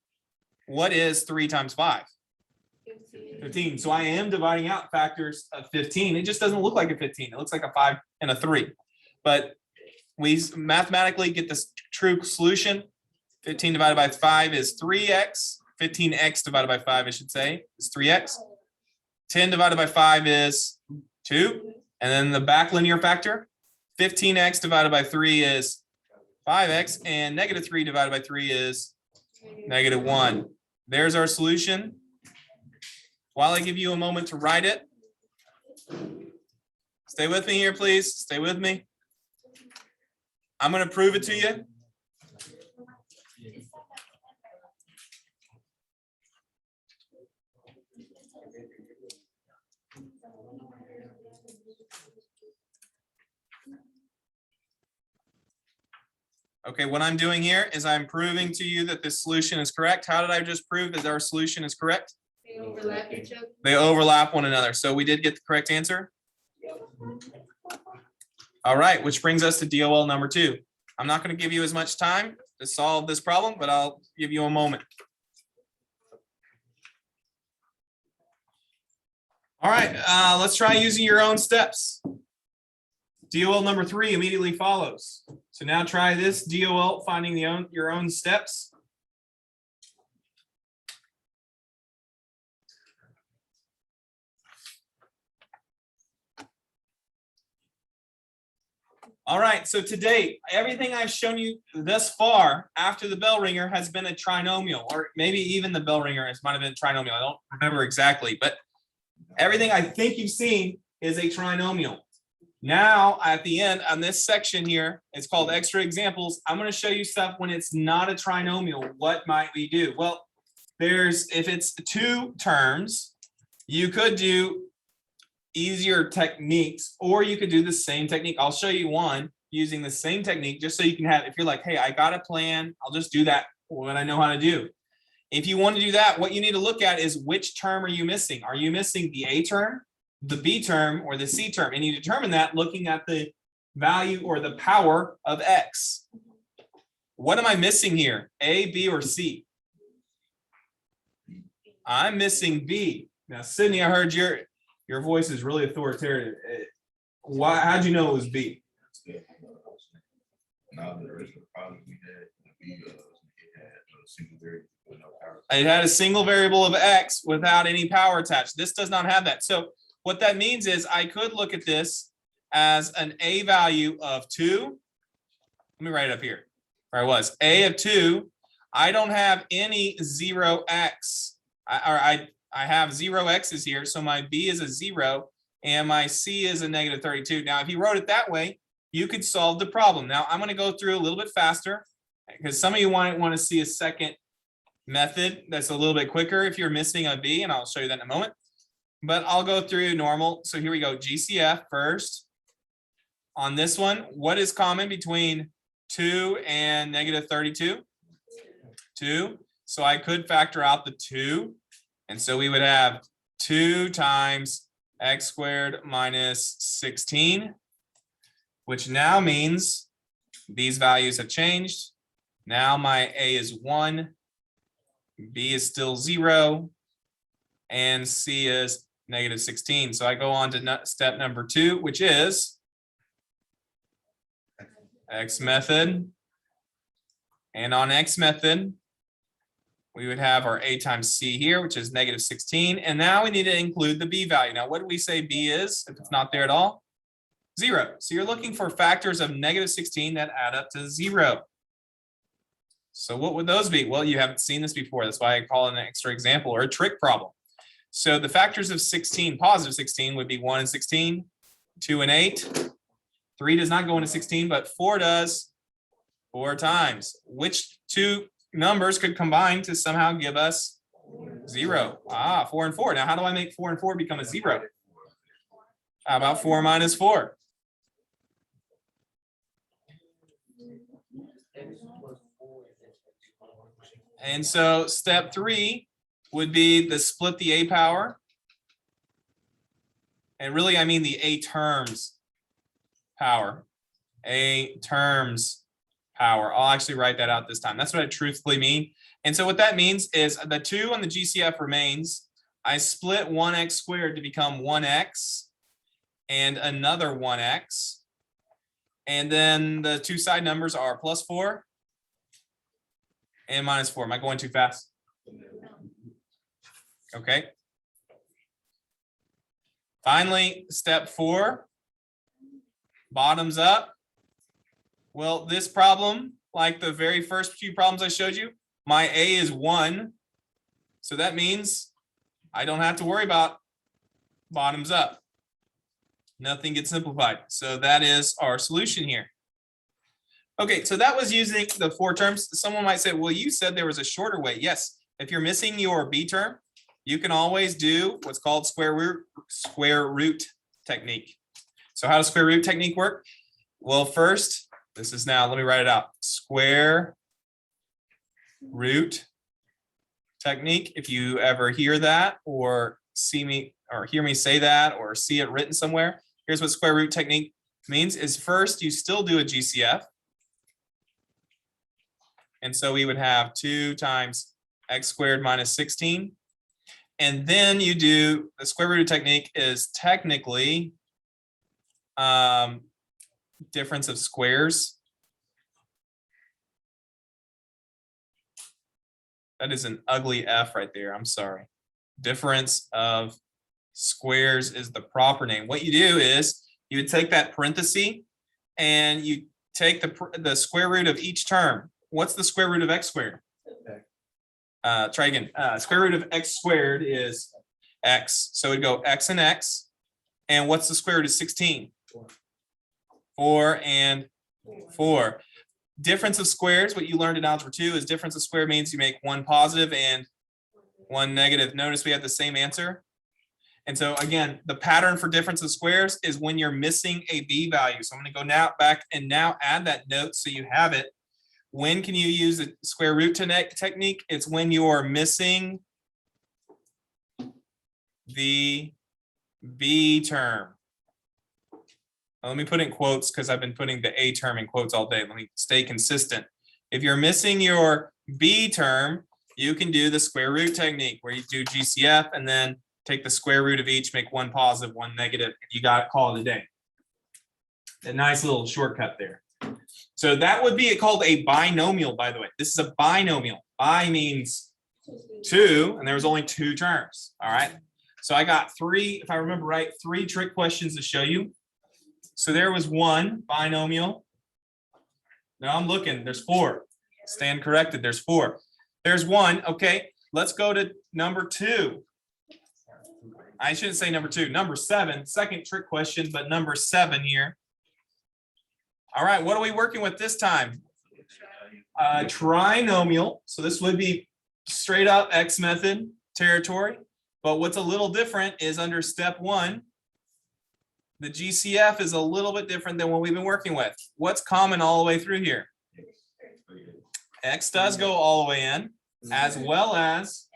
What is 3 times 5? 15. So I am dividing out factors of 15. It just doesn't look like a 15. It looks like a 5 and a 3. But we mathematically get this true solution. 15 divided by 5 is 3x. 15x divided by 5, I should say, is 3x. 10 divided by 5 is 2. And then the back linear factor, 15x divided by 3 is 5x. And -3 divided by 3 is -1. There's our solution. While I give you a moment to write it, stay with me here, please. Stay with me. I'm going to prove it to you. Okay, what I'm doing here is I'm proving to you that this solution is correct. How did I just prove that our solution is correct? They overlap each other. They overlap one another. So we did get the correct answer. All right, which brings us to DOL number 2. I'm not going to give you as much time to solve this problem, but I'll give you a moment. All right, let's try using your own steps. DOL number 3 immediately follows. So now try this DOL, finding your own steps. All right, so to date, everything I've shown you thus far after the bell ringer has been a trinomial, or maybe even the bell ringer might have been a trinomial. I don't remember exactly, but everything I think you've seen is a trinomial. Now, at the end on this section here, it's called extra examples. I'm going to show you stuff when it's not a trinomial. What might we do? Well, if it's two terms, you could do easier techniques, or you could do the same technique. I'll show you one using the same technique just so you can have, if you're like, hey, I got a plan, I'll just do that what I know how to do. If you want to do that, what you need to look at is which term are you missing? Are you missing the A term, the B term, or the C term? And you determine that looking at the value or the power of X. What am I missing here? A, B, or C? I'm missing B. Now, Sydney, I heard your voice is really authoritative. How'd you know it was B? It had a single variable of X without any power attached. This does not have that. So what that means is I could look at this as an A value of 2. Let me write it up here where I was. A of 2. I don't have any 0x. I have 0 x's here. So my B is a 0 and my C is a negative 32. Now, if you wrote it that way, you could solve the problem. Now, I'm going to go through a little bit faster because some of you might want to see a second method that's a little bit quicker if you're missing a B, and I'll show you that in a moment. But I'll go through normal. So here we go. GCF first. On this one, what is common between 2 and negative 32? 2. So I could factor out the 2. And so we would have 2 times x squared minus 16, which now means these values have changed. Now my A is 1, B is still 0, and C is negative 16. So I go on to step number 2, which is X method. And on X method, we would have our A times C here, which is negative 16. And now we need to include the B value. Now, what do we say B is if it's not there at all? 0. So you're looking for factors of negative 16 that add up to 0. So what would those be? Well, you haven't seen this before. That's why I call it an extra example or a trick problem. So the factors of 16, positive 16, would be 1 and 16, 2 and 8. 3 does not go into 16, but 4 does 4 times. Which two numbers could combine to somehow give us 0? 4 and 4. Now, how do I make 4 and 4 become a 0? How about 4 minus 4? And so step 3 would be the split the A power. And really, I mean the A terms power. A terms power. I'll actually write that out this time. That's what I truthfully mean. And so what that means is the 2 on the GCF remains. I split 1x squared to become 1x and another 1x. And then the two side numbers are plus 4 and minus 4. Am I going too fast? Okay. Finally, step 4, bottoms up. Well, this problem, like the very first few problems I showed you, my A is 1. So that means I don't have to worry about bottoms up. Nothing gets simplified. So that is our solution here. Okay, so that was using the 4 terms. Someone might say, well, you said there was a shorter way. Yes, if you're missing your B term, you can always do what's called square root technique. So how does square root technique work? Well, first, this is now, let me write it out. Square root technique. If you ever hear that or see me or hear me say that or see it written somewhere, here's what square root technique means is first you still do a GCF. And so we would have 2 times x squared minus 16. And then you do the square root technique is technically difference of squares. That is an ugly F right there. I'm sorry. Difference of squares is the proper name. What you do is you would take that parenthesis and you take the square root of each term. What's the square root of x squared? Try again. Square root of x squared is x. So it'd go x and x. And what's the square root of 16? 4 and 4. Difference of squares, what you learned in algebra 2 is difference of square means you make one positive and one negative. Notice we have the same answer. And so again, the pattern for difference of squares is when you're missing a b value. So I'm going to go now back and now add that note so you have it. When can you use the square root technique? It's when you're missing the b term. Let me put in quotes because I've been putting the a term in quotes all day. Let me stay consistent. If you're missing your b term, you can do the square root technique where you do GCF and then take the square root of each, make one positive, one negative, and you got it, call it a day. A nice little shortcut there. So that would be called a binomial, by the way. This is a binomial. Bi means 2, and there was only 2 terms. All right. So I got 3, if I remember right, 3 trick questions to show you. So there was 1 binomial. Now I'm looking, there's 4. Stand corrected, there's 4. There's 1. Okay, let's go to number 2. I shouldn't say number 2, number 7, second trick question, but number 7 here. All right, what are we working with this time? Trinomial. So this would be straight up X method territory. But what's a little different is under step 1, the GCF is a little bit different than what we've been working with. What's common all the way through here? X does go all the way in, as well as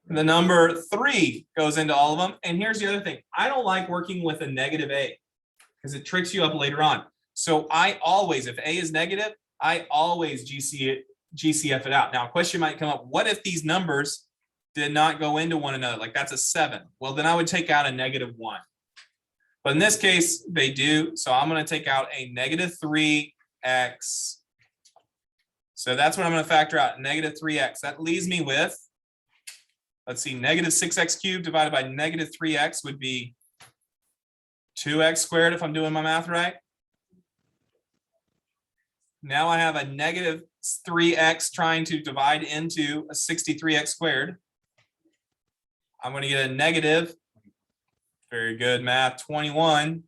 the number 3 goes into all of them. And here's the other thing. I don't like working with a negative a because it tricks you up later on. So I always, if a is negative, I always GCF it out. Now a question might come up, what if these numbers did not go into one another? Like that's a 7. Well, then I would take out a negative 1. But in this case, they do. So I'm going to take out a negative 3x. So that's what I'm going to factor out, negative 3x. That leaves me with, let's see, negative 6x cubed divided by negative 3x would be 2x squared if I'm doing my math right. Now I have a negative 3x trying to divide into a 63x squared. I'm going to get a negative, very good math, 21x.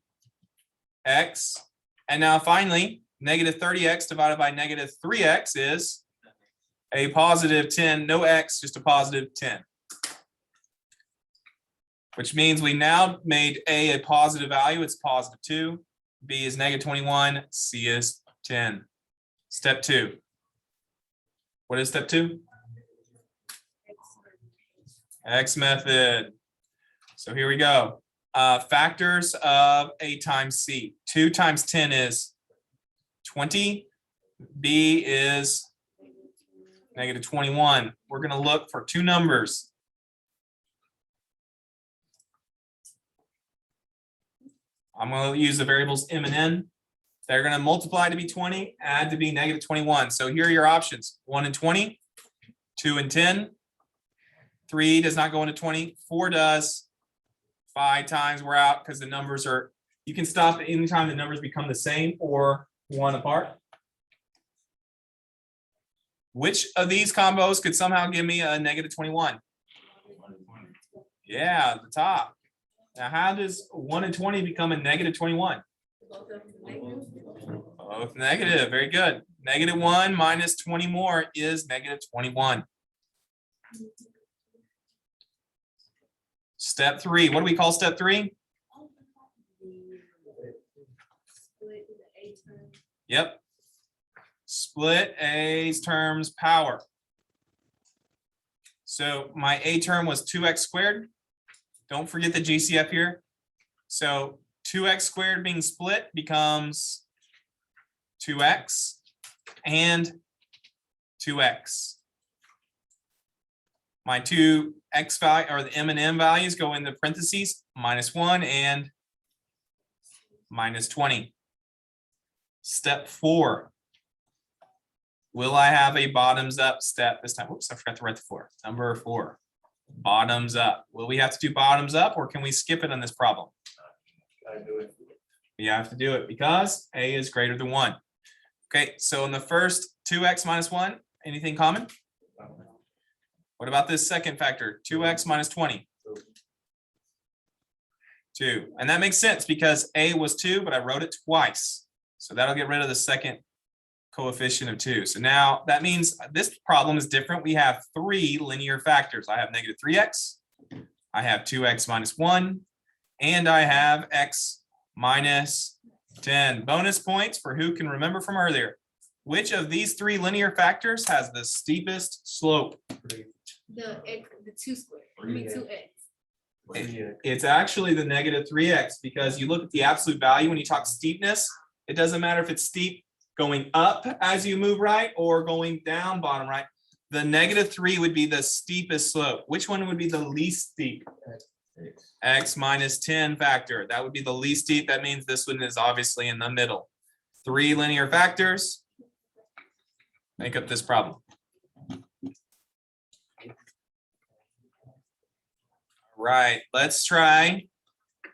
And now finally, negative 30x divided by negative 3x is a positive 10, no x, just a positive 10. Which means we now made a positive value, it's positive 2, b is negative 21, c is 10. Step 2. What is step 2? X method. So here we go. Factors of a times c. 2 times 10 is 20. B is negative 21. We're going to look for 2 numbers. I'm going to use the variables m and n. They're going to multiply to be 20, add to be negative 21. So here are your options. 1 and 20, 2 and 10, 3 does not go into 20, 4 does, 5 times we're out because the numbers are, you can stop anytime the numbers become the same or 1 apart. Which of these combos could somehow give me a negative 21? Yeah, the top. Now, how does 1 and 20 become a negative 21? Both negative. Very good. Negative 1 minus 20 more is negative 21. Step 3. What do we call step 3? Yep. Split A's terms power. So my A term was 2x squared. Don't forget the GCF here. So 2x squared being split becomes 2x and 2x. My 2x value or the m and n values go in the parentheses, -1 and -20. Step 4. Will I have a bottoms up step this time? Oops, I forgot to write the 4. Number 4. Bottoms up. Will we have to do bottoms up or can we skip it on this problem? We have to do it because a is greater than 1. Okay, so in the first 2x minus 1, anything common? What about this second factor? 2x minus 20. 2. And that makes sense because A was 2, but I wrote it twice. So that'll get rid of the second coefficient of 2. So now that means this problem is different. We have 3 linear factors. I have negative 3x, I have 2x minus 1, and I have x minus 10. Bonus points for who can remember from earlier. Which of these 3 linear factors has the steepest slope? The x, the 2 squared, I mean 2x. It's actually the negative 3x because you look at the absolute value when you talk steepness, it doesn't matter if it's steep going up as you move right or going down bottom right. The negative 3 would be the steepest slope. Which one would be the least steep? X minus 10 factor. That would be the least steep. That means this one is obviously in the middle. 3 linear factors make up this problem. Right, let's try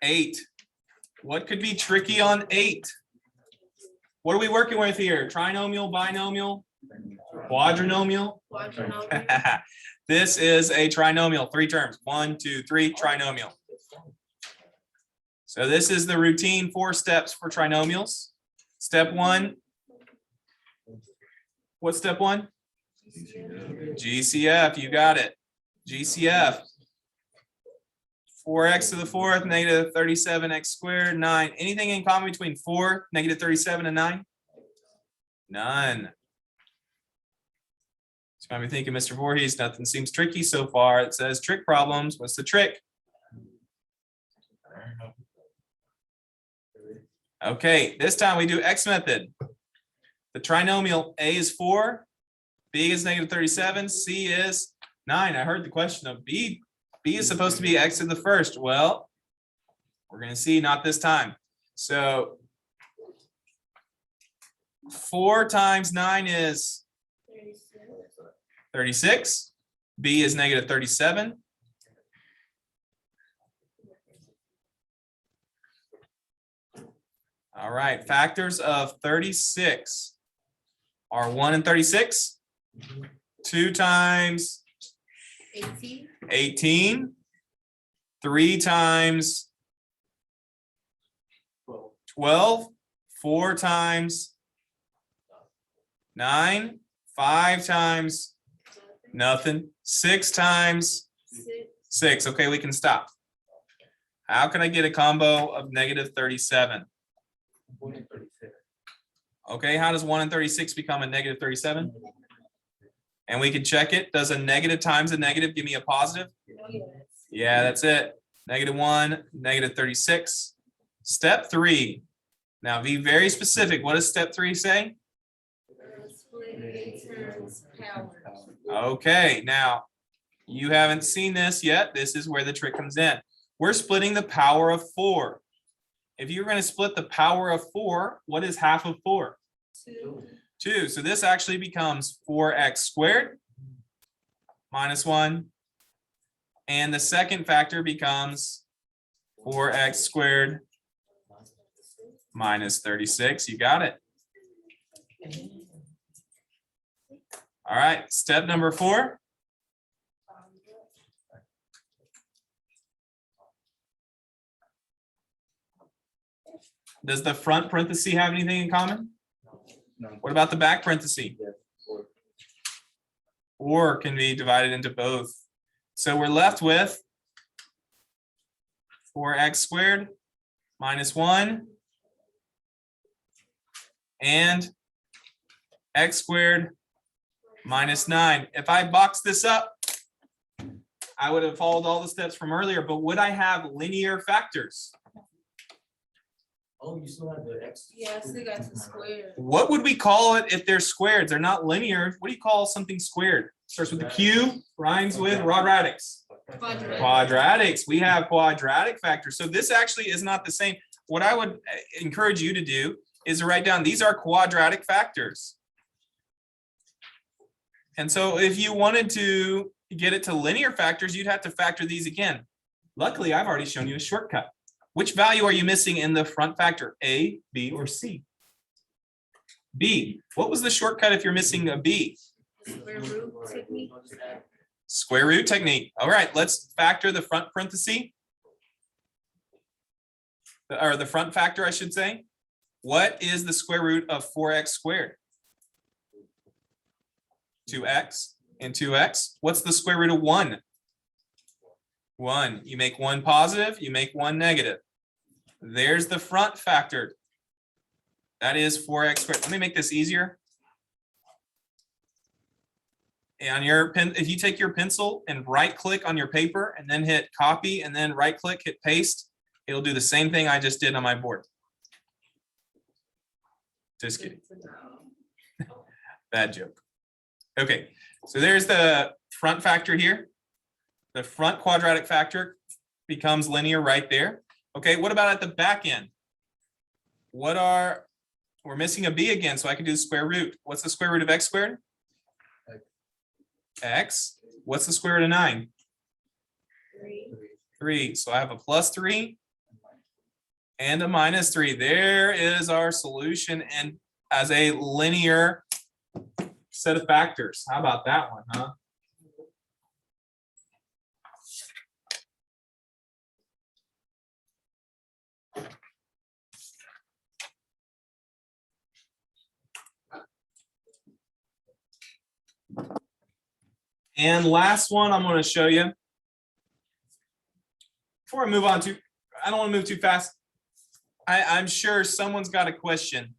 8. What could be tricky on 8? What are we working with here? Trinomial, binomial, quadrinomial? Quadrinomial. This is a trinomial, 3 terms, 1, 2, 3, trinomial. So this is the routine 4 steps for trinomials. Step 1. What's step 1? GCF, you got it. GCF. 4x to the 4th, negative 37x squared, 9. Anything in common between 4, negative 37, and 9? None. So I'm thinking, Mr. Voorhees, nothing seems tricky so far. It says trick problems. What's the trick? Okay, this time we do X method. The trinomial A is 4, B is negative 37, C is 9. I heard the question of B. B is supposed to be x to the first. Well, we're going to see not this time. So 4 times 9 is 36. B is negative 37. All right, factors of 36 are 1 and 36. 2 times 18. 18, 3 times 12, 4 times 9, 5 times nothing, 6 times 6. Okay, we can stop. How can I get a combo of negative 37? Okay, how does 1 and 36 become a negative 37? And we can check it. Does a negative times a negative give me a positive? Yeah, that's it. Negative 1, negative 36. Step 3. Now be very specific. What does step 3 say? Split A terms power. Okay, now you haven't seen this yet. This is where the trick comes in. We're splitting the power of 4. If you're going to split the power of 4, what is half of 4? 2. So this actually becomes 4x squared minus 1. And the second factor becomes 4x squared minus 36. You got it. All right, step number 4. Does the front parenthesis have anything in common? What about the back parenthesis? 4 can be divided into both. So we're left with 4x squared minus 1 and x squared minus 9. If I box this up, I would have followed all the steps from earlier, but would I have linear factors? Oh, you still have the x. Yeah, I still got the square. What would we call it if they're squared? They're not linear. What do you call something squared? Starts with a Q, rhymes with quadratics. Quadratic. Quadratics. We have quadratic factors. So this actually is not the same. What I would encourage you to do is to write down these are quadratic factors. And so if you wanted to get it to linear factors, you'd have to factor these again. Luckily, I've already shown you a shortcut. Which value are you missing in the front factor? A, B, or C? B. What was the shortcut if you're missing a B? Square root technique. Square root technique. All right, let's factor the front parenthesis. or the front factor, I should say. What is the square root of 4x squared? 2x and 2x. What's the square root of 1? 1. You make one positive, you make one negative. There's the front factor. That is 4x squared. Let me make this easier. And on your pen, if you take your pencil and right click on your paper and then hit copy and then right click, hit paste, it'll do the same thing I just did on my board. Just kidding. Bad joke. Okay, so there's the front factor here. The front quadratic factor becomes linear right there. Okay, what about at the back end? We're missing a b again, so I can do the square root. What's the square root of x squared? X. What's the square root of 9? 3. So I have a +3 and a -3. There is our solution, and as a linear set of factors. How about that one, huh? And last one I'm going to show you. Before I move on to, I don't want to move too fast. I'm sure someone's got a question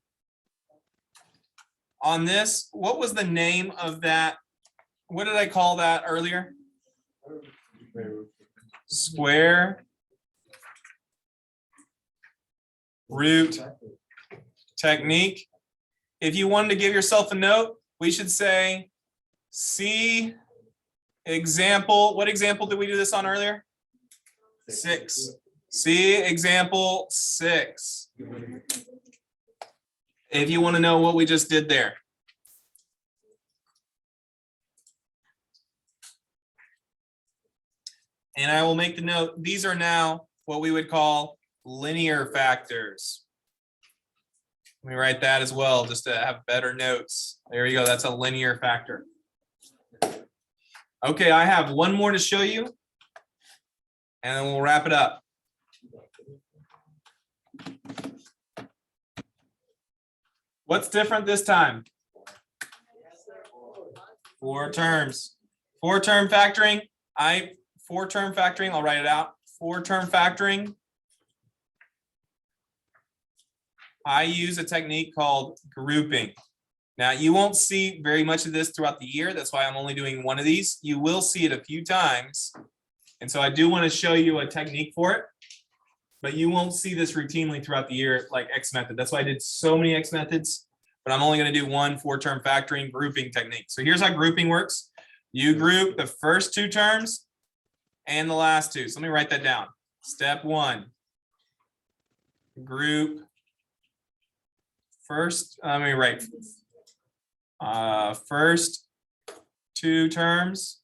on this. What was the name of that? What did I call that earlier? Square root technique. If you wanted to give yourself a note, we should say, see example. What example did we do this on earlier? 6. See example 6. If you want to know what we just did there. And I will make the note, these are now what we would call linear factors. Let me write that as well, just to have better notes. There you go, that's a linear factor. Okay, I have one more to show you, and then we'll wrap it up. What's different this time? 4 terms. 4-term factoring. 4-term factoring, I'll write it out. 4-term factoring. I use a technique called grouping. Now, you won't see very much of this throughout the year. That's why I'm only doing one of these. You will see it a few times. And so I do want to show you a technique for it, but you won't see this routinely throughout the year like X method. That's why I did so many X methods, but I'm only going to do one 4-term factoring grouping technique. So here's how grouping works. You group the first 2 terms and the last 2. So let me write that down. Step 1, group first, let me write first 2 terms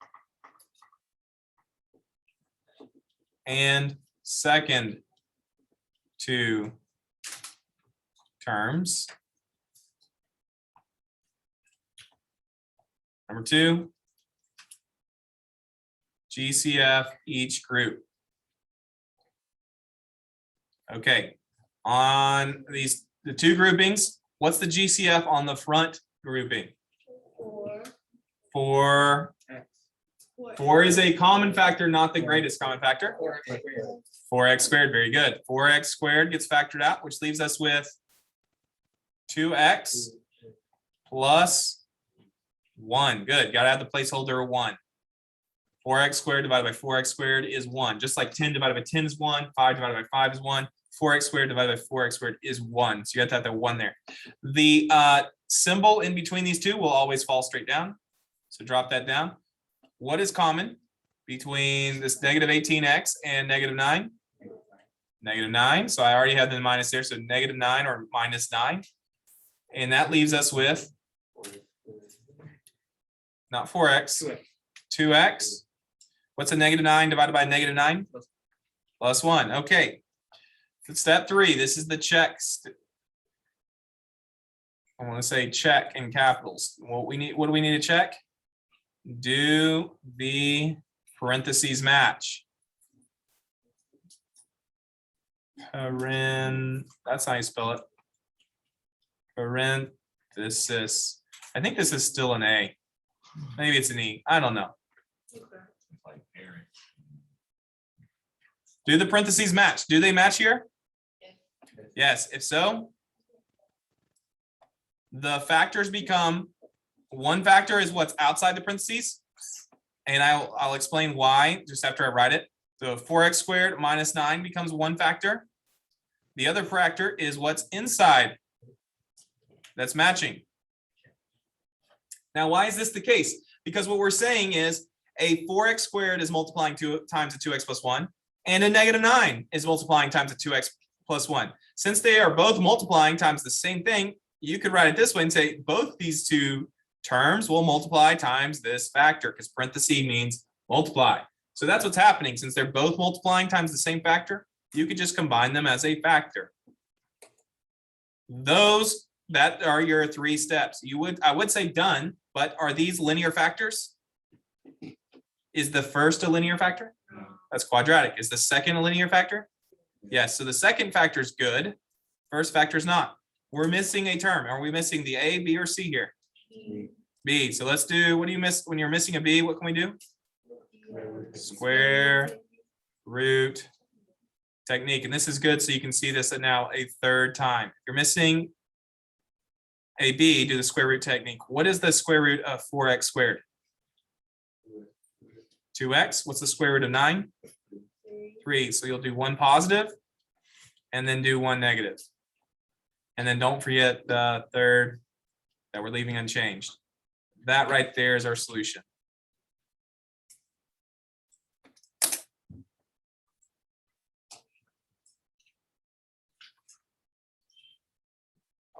and second 2 terms. Number 2, GCF each group. Okay, on these the 2 groupings, what's the GCF on the front grouping? 4. 4 is a common factor, not the greatest common factor. 4x squared, very good. 4x squared gets factored out, which leaves us with 2x plus 1. Good, got to add the placeholder of 1. 4x squared divided by 4x squared is 1. Just like 10 divided by 10 is 1, 5 divided by 5 is 1. 4x squared divided by 4x squared is 1. So you have to have the 1 there. The symbol in between these 2 will always fall straight down. So drop that down. What is common between this -18x and -9? -9. So I already have the minus there. So -9 or -9. And that leaves us with not 4x, 2x. What's a -9 divided by -9? Plus 1. Okay. Step 3, this is the checks. I want to say check in capitals. What do we need to check? Do the parentheses match? That's how you spell it. Parenthesis. I think this is still an A. Maybe it's an E. I don't know. Do the parentheses match? Do they match here? Yes. If so, the factors become, one factor is what's outside the parentheses. And I'll explain why just after I write it. So 4x squared minus 9 becomes one factor. The other factor is what's inside. That's matching. Now, why is this the case? Because what we're saying is a 4x squared is multiplying 2 times a 2x plus 1, and a negative 9 is multiplying times a 2x plus 1. Since they are both multiplying times the same thing, you could write it this way and say both these two terms will multiply times this factor, because parenthesis means multiply. So that's what's happening. Since they're both multiplying times the same factor, you could just combine them as a factor. That are your 3 steps. I would say done, but are these linear factors? Is the first a linear factor? That's quadratic. Is the second a linear factor? Yes. So the second factor is good. First factor is not. We're missing a term. Are we missing the A, B, or C here? B. So let's do, what do you miss when you're missing a B? What can we do? Square root technique. And this is good. So you can see this now a third time. If you're missing a B, do the square root technique. What is the square root of 4x squared? 2x. What's the square root of 9? 3. So you'll do 1 positive and then do 1 negative. And then don't forget the third that we're leaving unchanged. That right there is our solution.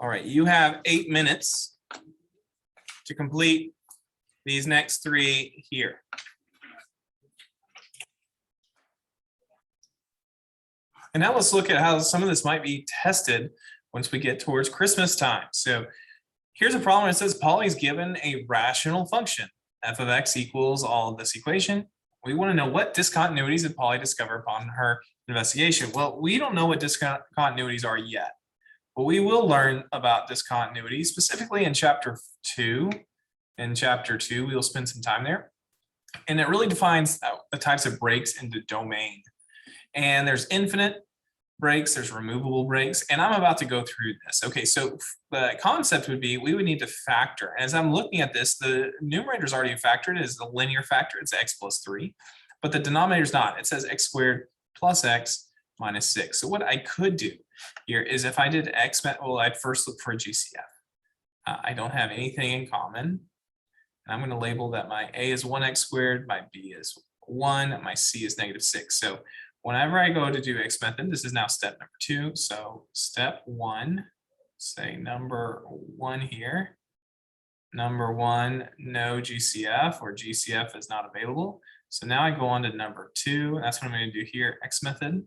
All right, you have 8 minutes to complete these next 3 here. And now let's look at how some of this might be tested once we get towards Christmas time. So here's a problem. It says Polly is given a rational function. F of x equals all of this equation. We want to know what discontinuities did Polly discover upon her investigation. Well, we don't know what discontinuities are yet, but we will learn about discontinuities specifically in chapter 2. In chapter 2, we will spend some time there. And it really defines the types of breaks into domain. And there's infinite breaks, there's removable breaks, and I'm about to go through this. Okay, so the concept would be we would need to factor. As I'm looking at this, the numerator is already factored as a linear factor. It's x plus 3, but the denominator is not. It says x squared plus x minus 6. So what I could do here is if I did x, well, I'd first look for a GCF. I don't have anything in common. And I'm going to label that my a is 1x squared, my b is 1, my c is negative 6. So whenever I go to do X method, this is now step number 2. So step 1, say number 1 here. Number 1, no GCF, or GCF is not available. So now I go on to number 2. That's what I'm going to do here, X method.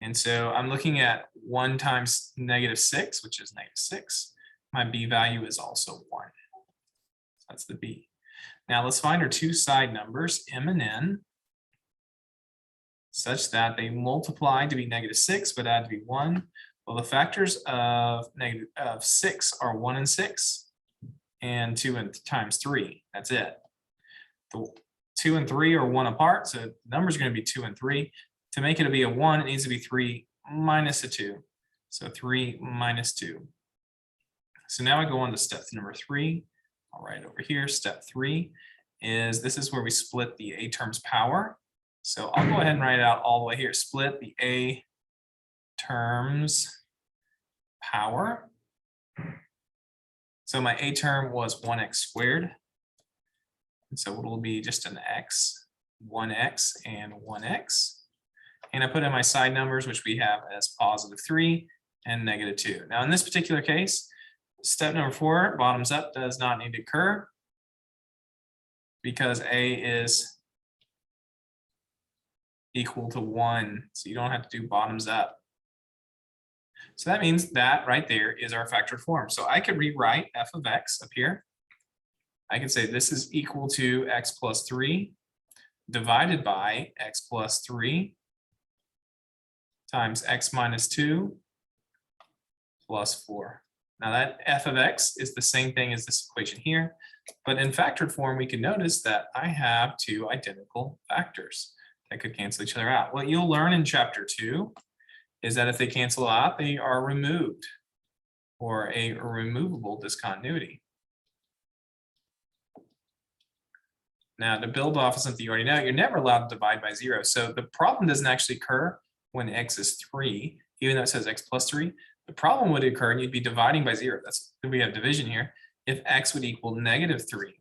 And so I'm looking at 1 times negative 6, which is negative 6. My b value is also 1. That's the b. Now let's find our 2 side numbers, m and n, such that they multiply to be negative 6, but add to be 1. Well, the factors of 6 are 1 and 6, and 2 and times 3. That's it. The 2 and 3 are 1 apart, so the numbers are going to be 2 and 3. To make it to be a 1, it needs to be 3 minus a 2. So 3 minus 2. So now I go on to step number 3. All right, over here, step 3 is this is where we split the a terms power. So I'll go ahead and write it out all the way here. Split the a terms power. So my a term was 1x squared. And so it will be just an x, 1x, and 1x. And I put in my side numbers, which we have as positive 3 and negative 2. Now in this particular case, step number 4, bottoms up, does not need to occur because a is equal to 1. So you don't have to do bottoms up. So that means that right there is our factored form. So I could rewrite f of x up here. I could say this is equal to x plus 3 divided by x plus 3 times x minus 2 plus 4. Now that f of x is the same thing as this equation here, but in factored form, we can notice that I have two identical factors that could cancel each other out. What you'll learn in chapter 2 is that if they cancel out, they are removed, or a removable discontinuity. Now, to build off of something you already know, you're never allowed to divide by 0. So the problem doesn't actually occur when x is 3, even though it says x plus 3. The problem would occur, and you'd be dividing by 0. That's, we have division here, if x would equal -3.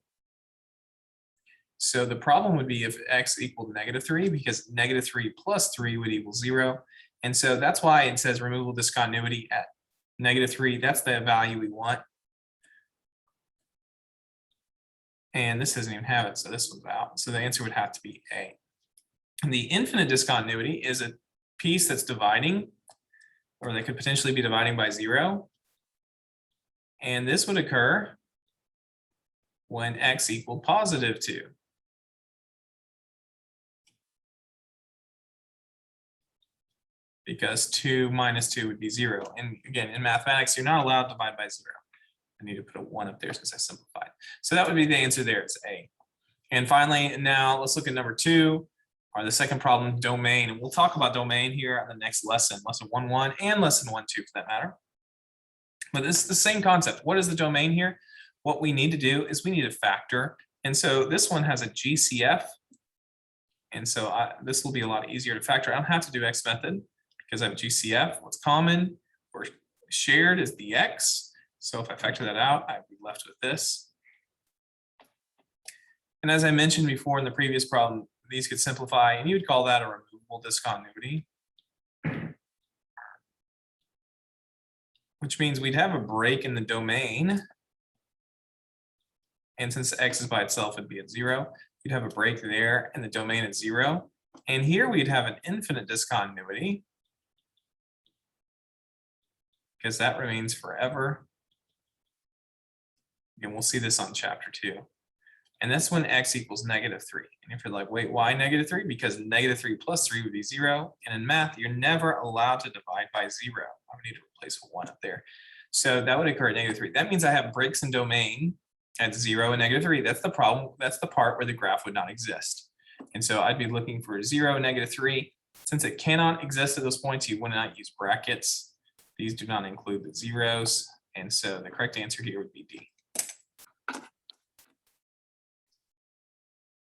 So the problem would be if x equaled -3, because -3 plus 3 would equal 0. And so that's why it says removable discontinuity at -3. That's the value we want. And this doesn't even have it, so this was out. So the answer would have to be A. And the infinite discontinuity is a piece that's dividing, or they could potentially be dividing by 0. And this would occur when x equaled +2. Because 2 minus 2 would be 0. And again, in mathematics, you're not allowed to divide by 0. I need to put a 1 up there since I simplified. So that would be the answer there, it's A. And finally, now let's look at number 2, or the second problem, domain. And we'll talk about domain here on the next lesson, lesson 1.1 and lesson 1.2 for that matter. But this is the same concept. What is the domain here? What we need to do is we need to factor. And so this one has a GCF. And so this will be a lot easier to factor. I don't have to do X method because I have GCF. What's common or shared is the X. So if I factor that out, I'd be left with this. And as I mentioned before in the previous problem, these could simplify, and you would call that a removable discontinuity. Which means we'd have a break in the domain. And since x is by itself, it'd be at 0. You'd have a break there and the domain at 0. And here we'd have an infinite discontinuity, because that remains forever. And we'll see this on chapter 2. And that's when x equals -3. And if you're like, wait, why -3? Because -3 plus 3 would be 0. And in math, you're never allowed to divide by 0. I would need to replace a 1 up there. So that would occur at -3. That means I have breaks in domain at 0 and -3. That's the problem. That's the part where the graph would not exist. And so I'd be looking for 0, -3. Since it cannot exist at those points, you would not use brackets. These do not include the zeros. And so the correct answer here would be D.